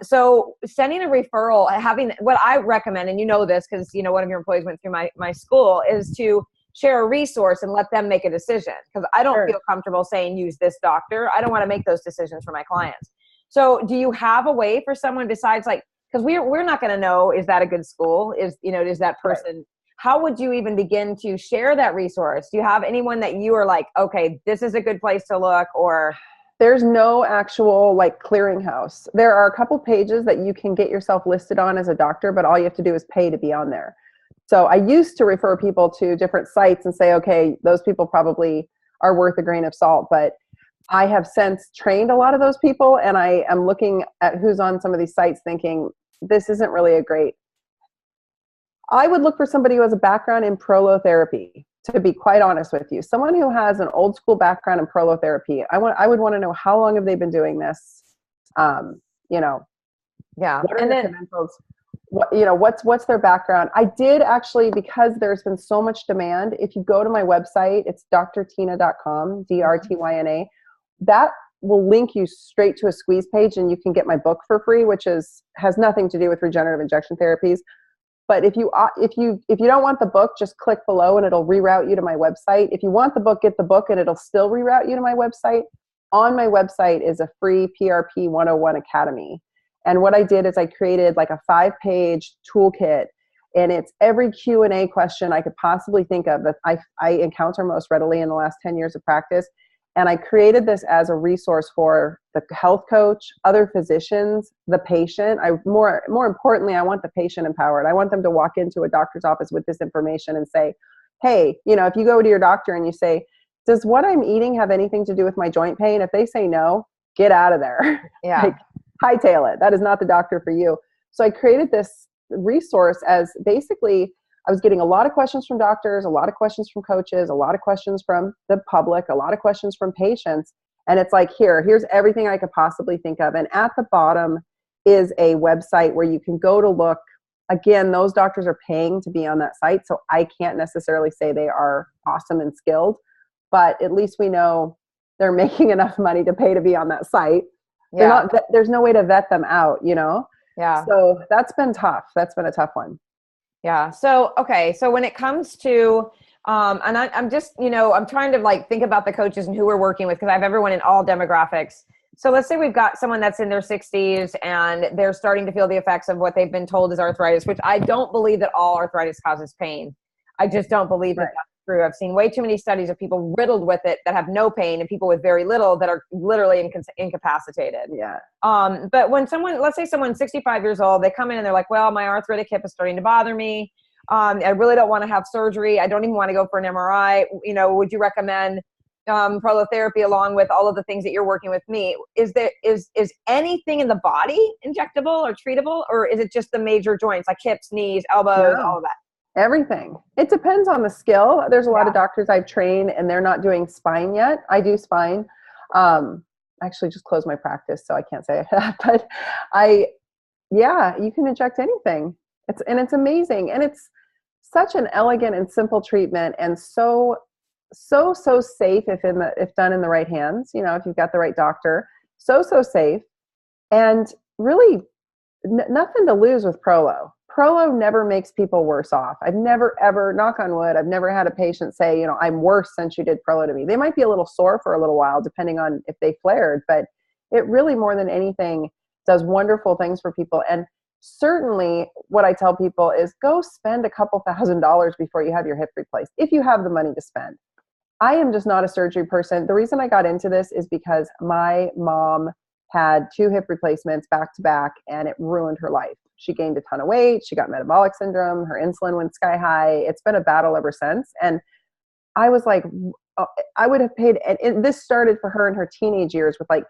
So sending a referral, having what I recommend, and this, because, one of your employees went through my school, is to share a resource and let them make a decision. Because I don't feel comfortable saying, use this doctor. I don't want to make those decisions for my clients. So do you have a way for someone besides because we're not going to know, is that a good school? Is that person, right. How would you even begin to share that resource? Do you have anyone that you are like, okay, this is a good place to look? Or
there's no actual clearinghouse. There are a couple pages that you can get yourself listed on as a doctor, but all you have to do is pay to be on there. So I used to refer people to different sites and say, okay, those people probably are worth a grain of salt, but I have since trained a lot of those people, and I am looking at who's on some of these sites thinking, this isn't really a great. I would look for somebody who has a background in prolotherapy, to be quite honest with you. Someone who has an old school background in prolotherapy. I would want to know, how long have they been doing this?
Yeah.
What are the fundamentals? What's their background? I did actually, because there's been so much demand, if you go to my website, it's drtyna.com, DRTYNA, that will link you straight to a squeeze page, and you can get my book for free, which has nothing to do with regenerative injection therapies. But if you don't want the book, just click below and it'll reroute you to my website. If you want the book, get the book and it'll still reroute you to my website. On my website is a free PRP 101 Academy. And what I did is I created a 5-page toolkit, and it's every Q&A question I could possibly think of that I encounter most readily in the last 10 years of practice. And I created this as a resource for the health coach, other physicians, the patient. More importantly, I want the patient empowered. I want them to walk into a doctor's office with this information and say, hey, if you go to your doctor and you say, does what I'm eating have anything to do with my joint pain? If they say no, get out of there.
Yeah.
Hightail it. That is not the doctor for you. So I created this resource as basically, I was getting a lot of questions from doctors, a lot of questions from coaches, a lot of questions from the public, a lot of questions from patients. And it's here's everything I could possibly think of. And at the bottom is a website where you can go to look. Again, those doctors are paying to be on that site. So I can't necessarily say they are awesome and skilled, but at least we know they're making enough money to pay to be on that site. Yeah. There's no way to vet them out,
Yeah.
So that's been tough. That's been a tough one.
Yeah. So, okay. So when it comes to, and I'm just, I'm trying to think about the coaches and who we're working with, because I have everyone in all demographics. So let's say we've got someone that's in their 60s and they're starting to feel the effects of what they've been told is arthritis, which I don't believe that all arthritis causes pain. I just don't believe that that's true. I've seen way too many studies of people riddled with it that have no pain, and people with very little that are literally incapacitated.
Yeah.
But when let's say someone's 65 years old, they come in and they're like, well, my arthritic hip is starting to bother me. I really don't want to have surgery. I don't even want to go for an MRI. Would you recommend prolotherapy along with all of the things that you're working with me? Is anything in the body injectable or treatable, or is it just the major joints like hips, knees, elbows, all of that?
Everything. It depends on the skill. There's a lot of doctors I've trained and they're not doing spine yet. I do spine. I actually just closed my practice, so I can't say that, but you can inject anything. It's amazing. And it's such an elegant and simple treatment, and so safe if done in the right hands, if you've got the right doctor, so safe, and really nothing to lose with Prolo. Prolo never makes people worse off. I've never ever, knock on wood, I've never had a patient say, I'm worse since you did Prolo to me. They might be a little sore for a little while, depending on if they flared, but it really, more than anything, does wonderful things for people. And certainly what I tell people is go spend a couple $1,000s before you have your hip replaced, if you have the money to spend. I am just not a surgery person. The reason I got into this is because my mom had 2 hip replacements back to back, and it ruined her life. She gained a ton of weight. She got metabolic syndrome. Her insulin went sky high. It's been a battle ever since. And I was like, I would have paid, and this started for her in her teenage years with like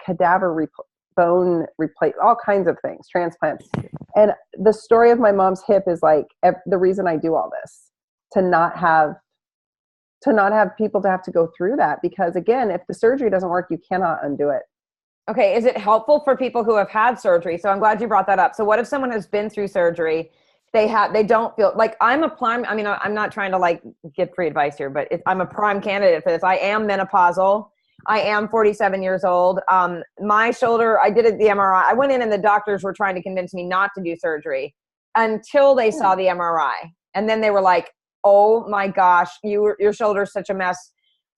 bone replace, all kinds of things, transplants. And the story of my mom's hip is like the reason I do all this, to not have people to have to go through that, because again, if the surgery doesn't work, you cannot undo it.
Okay. Is it helpful for people who have had surgery? So I'm glad you brought that up. So what if someone has been through surgery? They don't feel like I'm a prime. I mean, I'm not trying to like give free advice here, but I'm a prime candidate for this. I am menopausal. I am 47 years old. My shoulder, I did the MRI. I went in and the doctors were trying to convince me not to do surgery until they saw the MRI. And then they were like, oh my gosh, your shoulder's such a mess.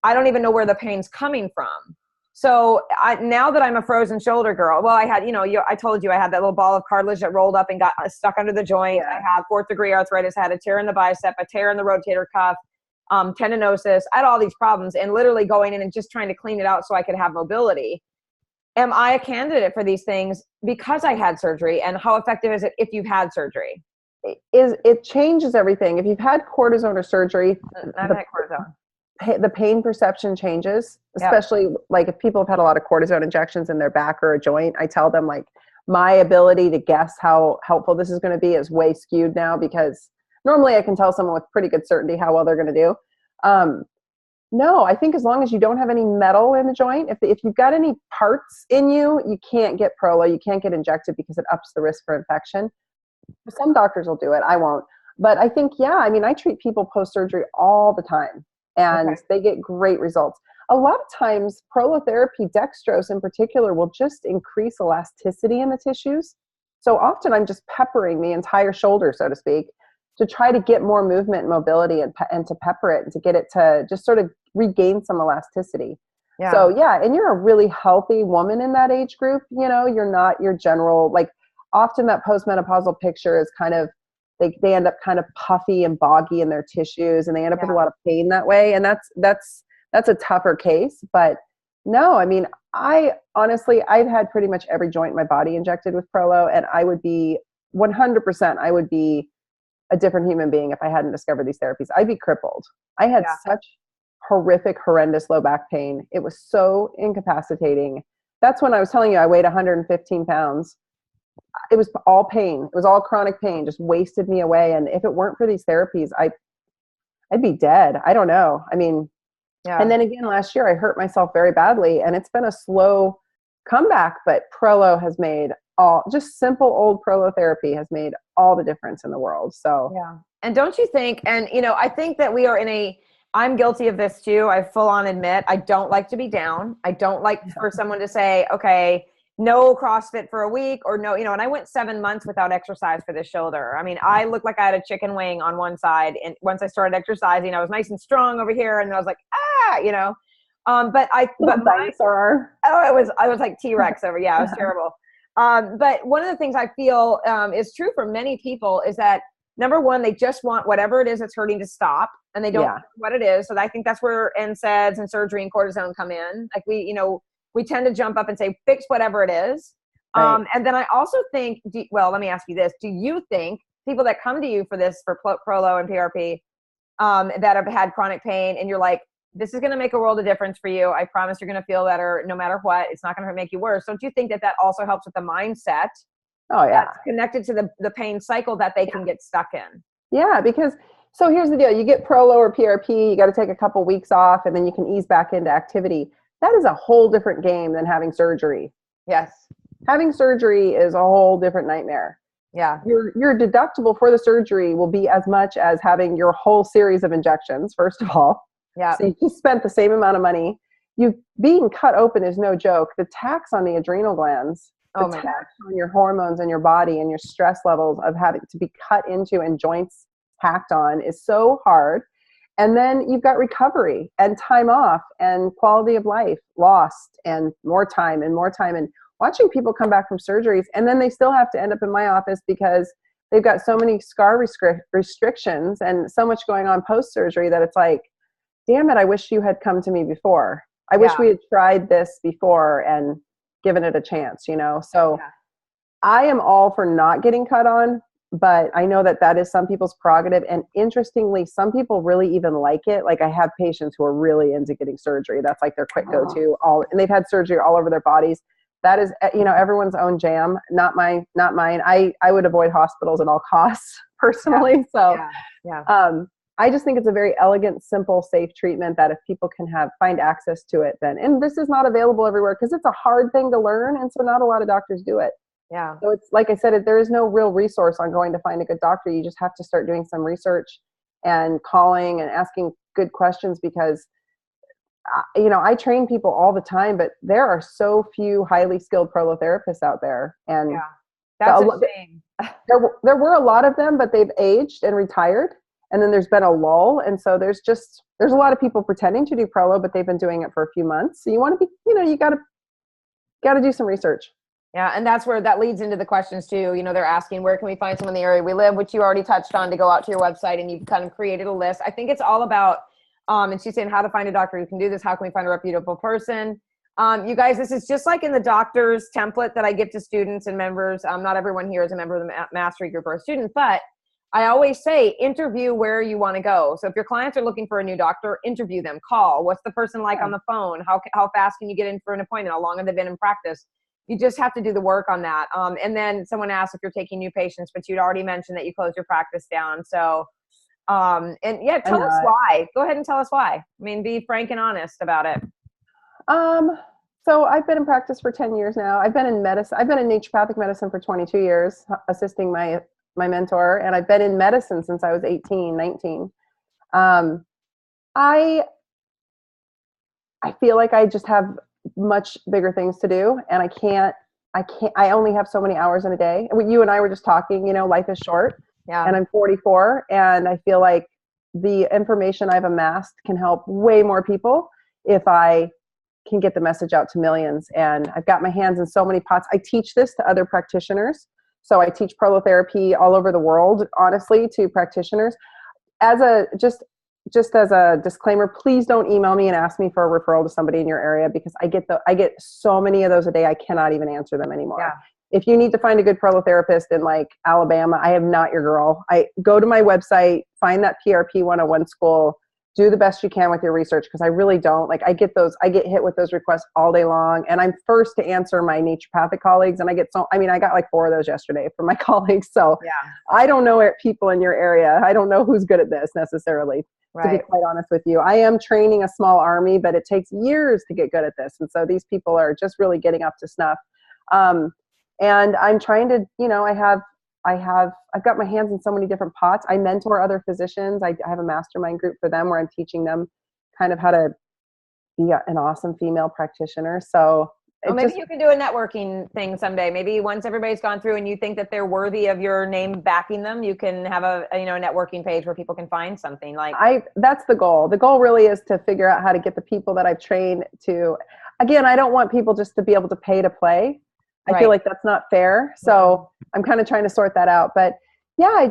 I don't even know where the pain's coming from. So now that I'm a frozen shoulder girl, well, I had, I told you I had that little ball of cartilage that rolled up and got stuck under the joint. Yeah. I have 4th degree arthritis. I had a tear in the bicep, a tear in the rotator cuff, tendinosis. I had all these problems, and literally going in and just trying to clean it out so I could have mobility. Am I a candidate for these things because I had surgery? And how effective is it if you've had surgery?
It changes everything. If you've had cortisone or surgery,
I've had cortisone.
The pain perception changes, especially like if people have had a lot of cortisone injections in their back or a joint. I tell them like my ability to guess how helpful this is going to be is way skewed now, because normally I can tell someone with pretty good certainty how well they're going to do. No, I think as long as you don't have any metal in the joint, if you've got any parts in you, you can't get Prolo, you can't get injected because it ups the risk for infection. Some doctors will do it. I won't. But I think, I treat people post-surgery all the time. And they get great results. A lot of times, prolotherapy, dextrose in particular, will just increase elasticity in the tissues. So often I'm just peppering the entire shoulder, so to speak, to try to get more movement and mobility and to pepper it and to get it to just sort of regain some elasticity. Yeah. So and you're a really healthy woman in that age group. You're not your general, like often that postmenopausal picture is kind of, they end up kind of puffy and boggy in their tissues, and they end up with a lot of pain that way. And that's a tougher case. But no, I mean, I've had pretty much every joint in my body injected with Prolo, and I would be 100%, I would be a different human being if I hadn't discovered these therapies. I'd be crippled. I had such horrendous low back pain. It was so incapacitating. That's when I was telling you I weighed 115 pounds. It was all pain. It was all chronic pain, just wasted me away. And if it weren't for these therapies, I'd be dead. I don't know. I mean, and then again, last year I hurt myself very badly, and it's been a slow comeback, but Prolo has made just simple old prolotherapy has made all the difference in the world. So,
And don't you think, and I think that we are I'm guilty of this too. I full on admit, I don't like to be down. I don't like for someone to say, okay, no CrossFit for a week, or no, and I went 7 months without exercise for this shoulder. I mean, I looked like I had a chicken wing on one side. And once I started exercising, I was nice and strong over here. And I was like, I was like T-Rex over. Yeah, it was terrible. But one of the things I feel is true for many people is that, number one, they just want whatever it is that's hurting to stop, and they don't know what it is. So I think that's where NSAIDs and surgery and cortisone come in. Like we tend to jump up and say, fix whatever it is. Right. And then I also think, let me ask you this. Do you think people that come to you for this, for Prolo and PRP, that have had chronic pain, and you're like, this is going to make a world of difference for you. I promise you're going to feel better no matter what. It's not going to make you worse. Don't you think that also helps with the mindset? Oh, yeah. That's connected to the pain cycle that they can get stuck in.
Yeah, because so here's the deal. You get Prolo or PRP, you got to take a couple weeks off, and then you can ease back into activity. That is a whole different game than having surgery.
Yes.
Having surgery is a whole different nightmare.
Yeah.
Your deductible for the surgery will be as much as having your whole series of injections, first of all. Yeah. So you just spent the same amount of money. Being cut open is no joke. The tax on the adrenal glands, the tax on your hormones and your body and your stress levels of having to be cut into and joints hacked on is so hard. And then you've got recovery and time off and quality of life lost, and more time and watching people come back from surgeries. And then they still have to end up in my office because they've got so many scar restrictions and so much going on post-surgery that it's like, damn it, I wish you had come to me before. I wish we had tried this before and given it a chance, So I am all for not getting cut on. But I know that that is some people's prerogative. And interestingly, some people really even like it. Like I have patients who are really into getting surgery. That's like their quick go-to, and they've had surgery all over their bodies. That is, everyone's own jam, not mine. I would avoid hospitals at all costs personally.
Yeah.
So,
yeah.
I just think it's a very elegant, simple, safe treatment that if people can find access to it, then, and this is not available everywhere because it's a hard thing to learn. And so not a lot of doctors do it.
Yeah.
So it's, like I said, there is no real resource on going to find a good doctor. You just have to start doing some research and calling and asking good questions because, I train people all the time, but there are so few highly skilled prolotherapists out there. And
that's a shame.
There were a lot of them, but they've aged and retired. And then there's been a lull. And so there's a lot of people pretending to do prolo, but they've been doing it for a few months. So you want to be, you got to do some research.
Yeah. And that's where that leads into the questions too. They're asking, where can we find someone in the area we live, which you already touched on, to go out to your website, and you've kind of created a list. I think it's all about, and she's saying how to find a doctor who can do this. How can we find a reputable person? You guys, this is just like in the doctor's template that I give to students and members. Not everyone here is a member of the mastery group or a student, but I always say interview where you want to go. So if your clients are looking for a new doctor, interview them, call. What's the person like on the phone? How fast can you get in for an appointment? How long have they been in practice? You just have to do the work on that. And then someone asked if you're taking new patients, but you'd already mentioned that you closed your practice down. So, tell us why. Go ahead and tell us why. I mean, be frank and honest about it.
So I've been in practice for 10 years now. I've been in medicine. I've been in naturopathic medicine for 22 years, assisting my mentor. And I've been in medicine since I was 18, 19. I feel like I just have much bigger things to do, and I only have so many hours in a day. You and I were just talking, life is short.
Yeah.
And I'm 44, and I feel like the information I've amassed can help way more people if I can get the message out to millions. And I've got my hands in so many pots. I teach this to other practitioners. So I teach prolotherapy all over the world, honestly, to practitioners. Just as a disclaimer, please don't email me and ask me for a referral to somebody in your area, because I get so many of those a day, I cannot even answer them anymore.
Yeah.
If you need to find a good prolotherapist in like Alabama, I am not your girl. I go to my website, find that PRP 101 school, do the best you can with your research, because I really don't. Like I get hit with those requests all day long, and I'm first to answer my naturopathic colleagues, and I got like 4 of those yesterday from my colleagues. So I don't know people in your area. I don't know who's good at this necessarily. Right. To be quite honest with you, I am training a small army, but it takes years to get good at this. And so these people are just really getting up to snuff. And I'm trying to, I've got my hands in so many different pots. I mentor other physicians. I have a mastermind group for them where I'm teaching them kind of how to be an awesome female practitioner. So
maybe you can do a networking thing someday. Maybe once everybody's gone through and you think that they're worthy of your name backing them, you can have a networking page where people can find something like.
That's the goal. The goal really is to figure out how to get the people that I've trained to, again, I don't want people just to be able to pay to play. I feel like that's not fair. So I'm kind of trying to sort that out. But yeah, I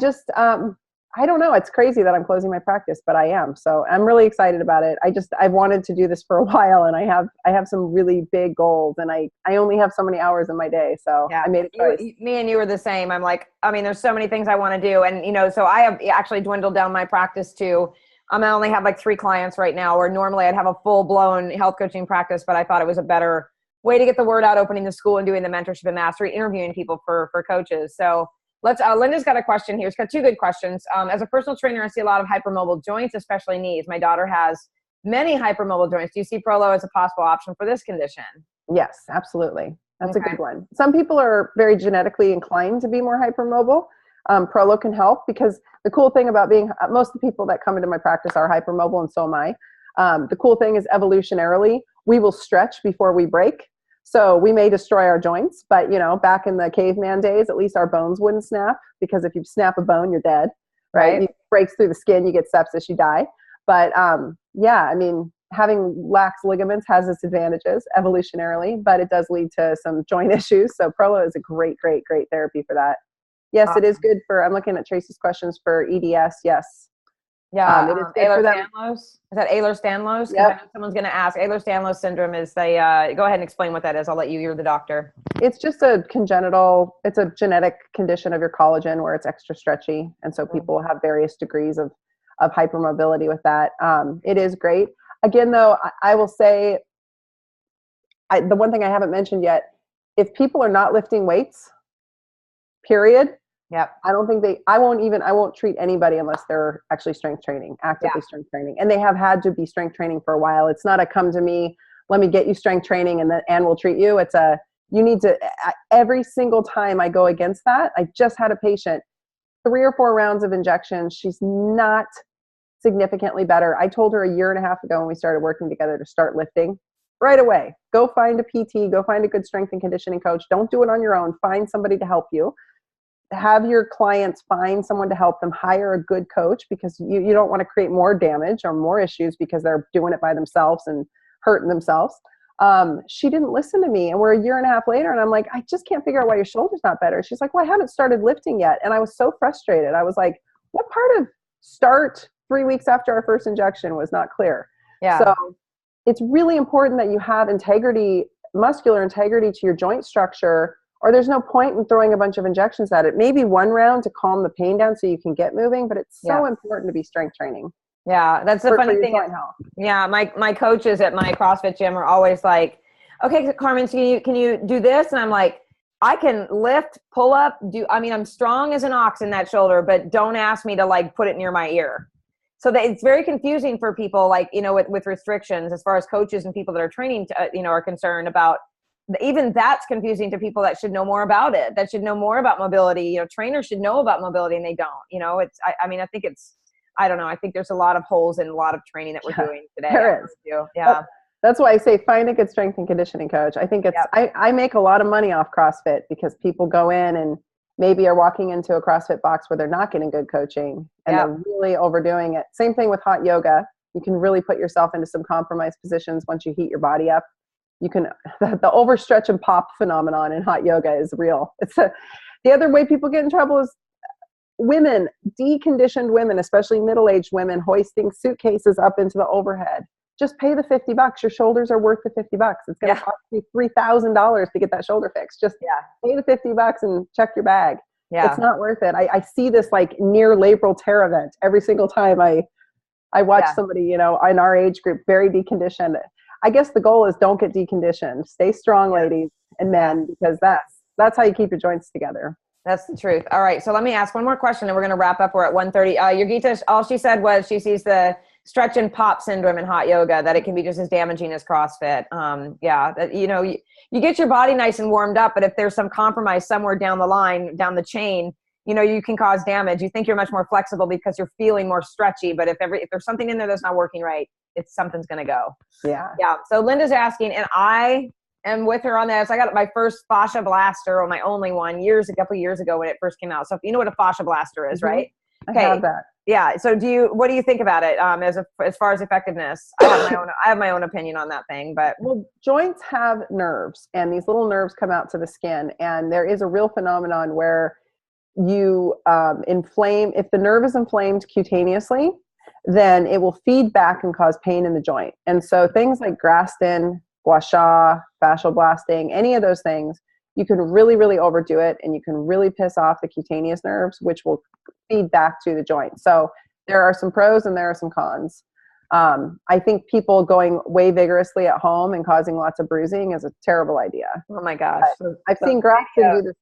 don't know. It's crazy that I'm closing my practice, but I am. So I'm really excited about it. I've wanted to do this for a while, and I have some really big goals, and I only have so many hours in my day. So I made a choice.
Me and you are the same. I'm like, there's so many things I want to do. And, so I have actually dwindled down my practice to, I only have like 3 clients right now, where normally I'd have a full blown health coaching practice, but I thought it was a better way to get the word out, opening the school and doing the mentorship and mastery, interviewing people for coaches. So Linda's got a question here. She's got 2 good questions. As a personal trainer, I see a lot of hypermobile joints, especially knees. My daughter has many hypermobile joints. Do you see Prolo as a possible option for this condition?
Yes, absolutely. That's a good one. Some people are very genetically inclined to be more hypermobile. Prolo can help, because the cool thing about most of the people that come into my practice are hypermobile, and so am I. The cool thing is, evolutionarily, we will stretch before we break. So we may destroy our joints, but back in the caveman days, at least our bones wouldn't snap, because if you snap a bone, you're dead, right? It breaks through the skin, you get sepsis, you die. But having lax ligaments has its advantages evolutionarily, but it does lead to some joint issues. So Prolo is a great, great, great therapy for that. Yes, It is good for, I'm looking at Tracy's questions for EDS. Yes.
Yeah,
It is good for them.
Ehlers-Danlos. Is that Ehlers-Danlos? Because I
Yep.
know someone's going to ask. Ehlers-Danlos syndrome is the. Go ahead and explain what that is. I'll let you. You're the doctor.
It's just it's a genetic condition of your collagen where it's extra stretchy. And so people have various degrees of hypermobility with that. It is great. Again, though, I will say, the one thing I haven't mentioned yet, if people are not lifting weights, period,
Yep.
I won't treat anybody unless they're actually actively strength training. And they have had to be strength training for a while. It's not a come to me, let me get you strength training and we'll treat you. It's you need to, every single time I go against that. I just had a patient, 3 or 4 rounds of injections. She's not significantly better. I told her a year and a half ago when we started working together to start lifting right away. Go find a PT, go find a good strength and conditioning coach. Don't do it on your own. Find somebody to help you. Have your clients find someone to help them, hire a good coach, because you don't want to create more damage or more issues because they're doing it by themselves and hurting themselves. She didn't listen to me, and we're a year and a half later, and I'm like, I just can't figure out why your shoulder's not better. She's like, well, I haven't started lifting yet. And I was so frustrated. I was like, what part of start 3 weeks after our first injection was not clear?
Yeah.
So it's really important that you have muscular integrity to your joint structure, or there's no point in throwing a bunch of injections at it. Maybe 1 round to calm the pain down so you can get moving, but it's so important to be strength training.
Yeah, that's the funny thing. Yeah, my coaches at my CrossFit gym are always like, okay, Carmen, so can you do this? And I'm like, I can lift, pull up, I'm strong as an ox in that shoulder, but don't ask me to like put it near my ear. So it's very confusing for people, like, with restrictions as far as coaches and people that are training, are concerned about. Even that's confusing to people that should know more about it, that should know more about mobility. Trainers should know about mobility, and they don't. I think I don't know. I think there's a lot of holes in a lot of training that we're doing today.
There is.
Yeah.
That's why I say find a good strength and conditioning coach. I think I make a lot of money off CrossFit because people go in and maybe are walking into a CrossFit box where they're not getting good coaching and they're really overdoing it. Same thing with hot yoga. You can really put yourself into some compromised positions once you heat your body up. The overstretch and pop phenomenon in hot yoga is real. The other way people get in trouble is women, deconditioned women, especially middle-aged women, hoisting suitcases up into the overhead. Just pay the $50. Your shoulders are worth the $50. It's going to cost you $3,000 to get that shoulder fixed. Just pay the $50 and check your bag. Yeah. It's not worth it. I see this like near labral tear event every single time I watch somebody, in our age group, very deconditioned. I guess the goal is don't get deconditioned. Stay strong, ladies and men, because that's how you keep your joints together.
That's the truth. All right. So let me ask one more question and we're going to wrap up. We're at 1:30. Yogita, all she said was she sees the stretch and pop syndrome in hot yoga, that it can be just as damaging as CrossFit. You get your body nice and warmed up, but if there's some compromise somewhere down the line, down the chain, you can cause damage. You think you're much more flexible because you're feeling more stretchy, but if there's something in there that's not working right, something's going to go.
Yeah.
Yeah. So Linda's asking, and I am with her on this. I got my first fascia blaster, or my only one, a couple of years ago when it first came out. So if you know what a fascia blaster is, right?
Okay. I have that.
Yeah. So what do you think about it as far as effectiveness? I have my own opinion on that thing, but
joints have nerves, and these little nerves come out to the skin, and there is a real phenomenon where you inflame. If the nerve is inflamed cutaneously, then it will feed back and cause pain in the joint. And so things like Graston, gua sha, fascial blasting, any of those things, you can really, really overdo it, and you can really piss off the cutaneous nerves, which will feed back to the joint. So there are some pros and there are some cons. I think people going way vigorously at home and causing lots of bruising is a terrible idea.
Oh my gosh.
I've seen Graston do this.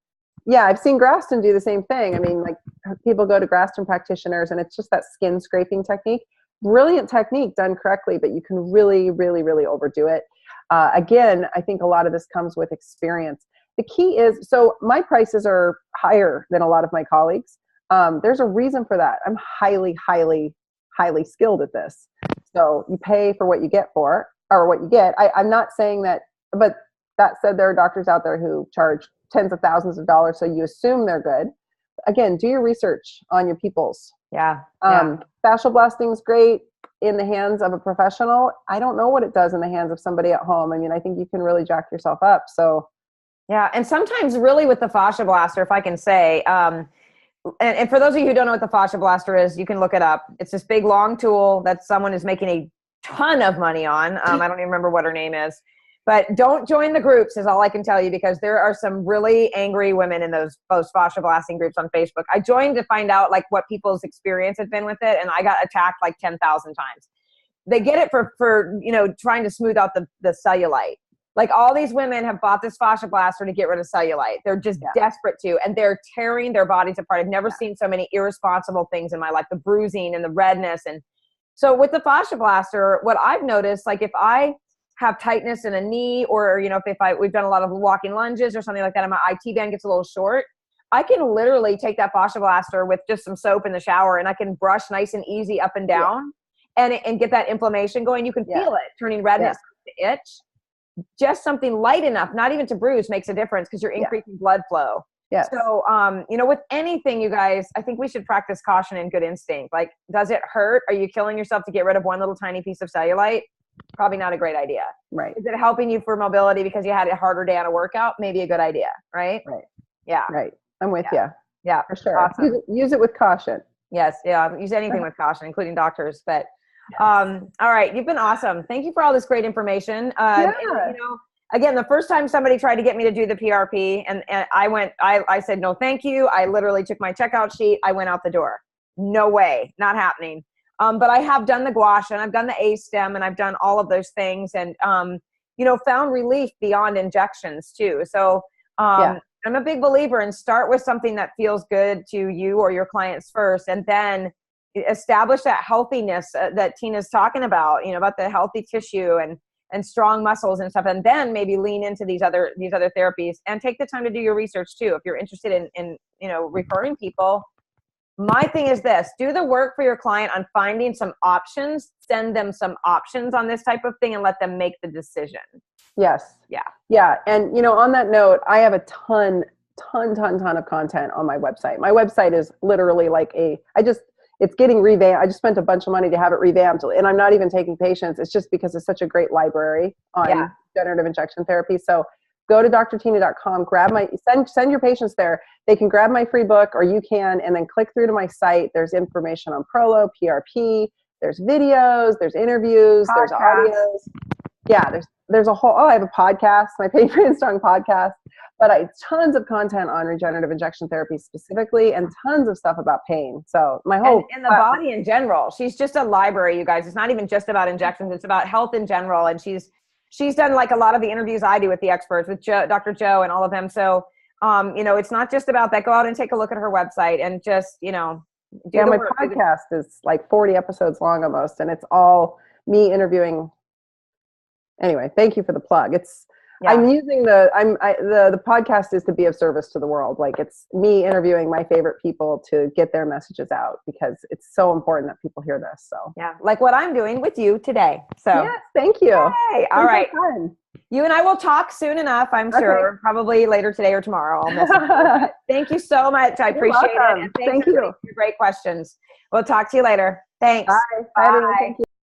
Yeah, I've seen Graston do the same thing. I mean, like, people go to Graston practitioners, and it's just that skin scraping technique. Brilliant technique done correctly, but you can really, really, really overdo it. Again, I think a lot of this comes with experience. The key is, so my prices are higher than a lot of my colleagues. There's a reason for that. I'm highly, highly, highly skilled at this. So you pay for what you get I'm not saying that, but that said, there are doctors out there who charge tens of thousands of dollars, so you assume they're good. Again, do your research on your peoples.
Yeah.
Fascial blasting is great in the hands of a professional. I don't know what it does in the hands of somebody at home. I mean, I think you can really jack yourself up. So
yeah, and sometimes really with the fascia blaster, if I can say, and for those of you who don't know what the fascia blaster is, you can look it up. It's this big long tool that someone is making a ton of money on. I don't even remember what her name is. But don't join the groups is all I can tell you, because there are some really angry women in those fascia blasting groups on Facebook. I joined to find out like what people's experience had been with it, and I got attacked like 10,000 times. They get it for trying to smooth out the cellulite. Like all these women have bought this fascia blaster to get rid of cellulite. They're just desperate to, and they're tearing their bodies apart. I've never seen so many irresponsible things in my life, the bruising and the redness. And so with the fascia blaster, what I've noticed, like if I have tightness in a knee, or, we've done a lot of walking lunges or something like that, and my IT band gets a little short, I can literally take that fascia blaster with just some soap in the shower, and I can brush nice and easy up and down and get that inflammation going. You can feel it turning redness to itch. Just something light enough, not even to bruise, makes a difference because you're increasing blood flow.
Yes.
So, with anything, you guys, I think we should practice caution and good instinct. Like, does it hurt? Are you killing yourself to get rid of one little tiny piece of cellulite? Probably not a great idea.
Right.
Is it helping you for mobility because you had a harder day on a workout? Maybe a good idea. Right.
Right.
Yeah.
Right. I'm with you.
Yeah.
For sure.
Awesome.
Use it with caution.
Yes. Yeah. Use anything with caution, including doctors. But all right. You've been awesome. Thank you for all this great information. And, again, the first time somebody tried to get me to do the PRP, and I said, no, thank you. I literally took my checkout sheet. I went out the door. No way. Not happening. But I have done the gouache, and I've done the A-stem, and I've done all of those things, and, found relief beyond injections too. So I'm a big believer in start with something that feels good to you or your clients first, and then establish that healthiness that Tina's talking about the healthy tissue and strong muscles and stuff, and then maybe lean into these other therapies, and take the time to do your research too. If you're interested in referring people, my thing is this: do the work for your client on finding some options, send them some options on this type of thing, and let them make the decision.
Yes.
Yeah.
Yeah. And, on that note, I have a ton of content on my website. My website is literally like it's getting revamped. I just spent a bunch of money to have it revamped, and I'm not even taking patients. It's just because it's such a great library on regenerative injection therapy. So go to drtyna.com, send your patients there. They can grab my free book, or you can, and then click through to my site. There's information on Prolo, PRP, there's videos, there's interviews, there's audios. Yeah, there's a whole, I have a podcast, my Pain Strong podcast, but I tons of content on regenerative injection therapy specifically, and tons of stuff about pain. So my whole
and the body in general. She's just a library, you guys. It's not even just about injections. It's about health in general. And she's done like a lot of the interviews I do with the experts, with Dr. Joe and all of them. So, it's not just about that. Go out and take a look at her website and just, do the
my
work.
podcast is like 40 episodes long almost, and it's all me interviewing. Anyway, thank you for the plug. I'm using the podcast is to be of service to the world. Like, it's me interviewing my favorite people to get their messages out, because it's so important that people hear this. So
like what I'm doing with you today. So
yes, thank you.
Yay. All right. You and I will talk soon enough, I'm sure. Probably later today or tomorrow. I'll message you. Thank you so much. I appreciate it. And thank you for your great questions. We'll talk to you later. Thanks.
Bye. Bye. Thank you.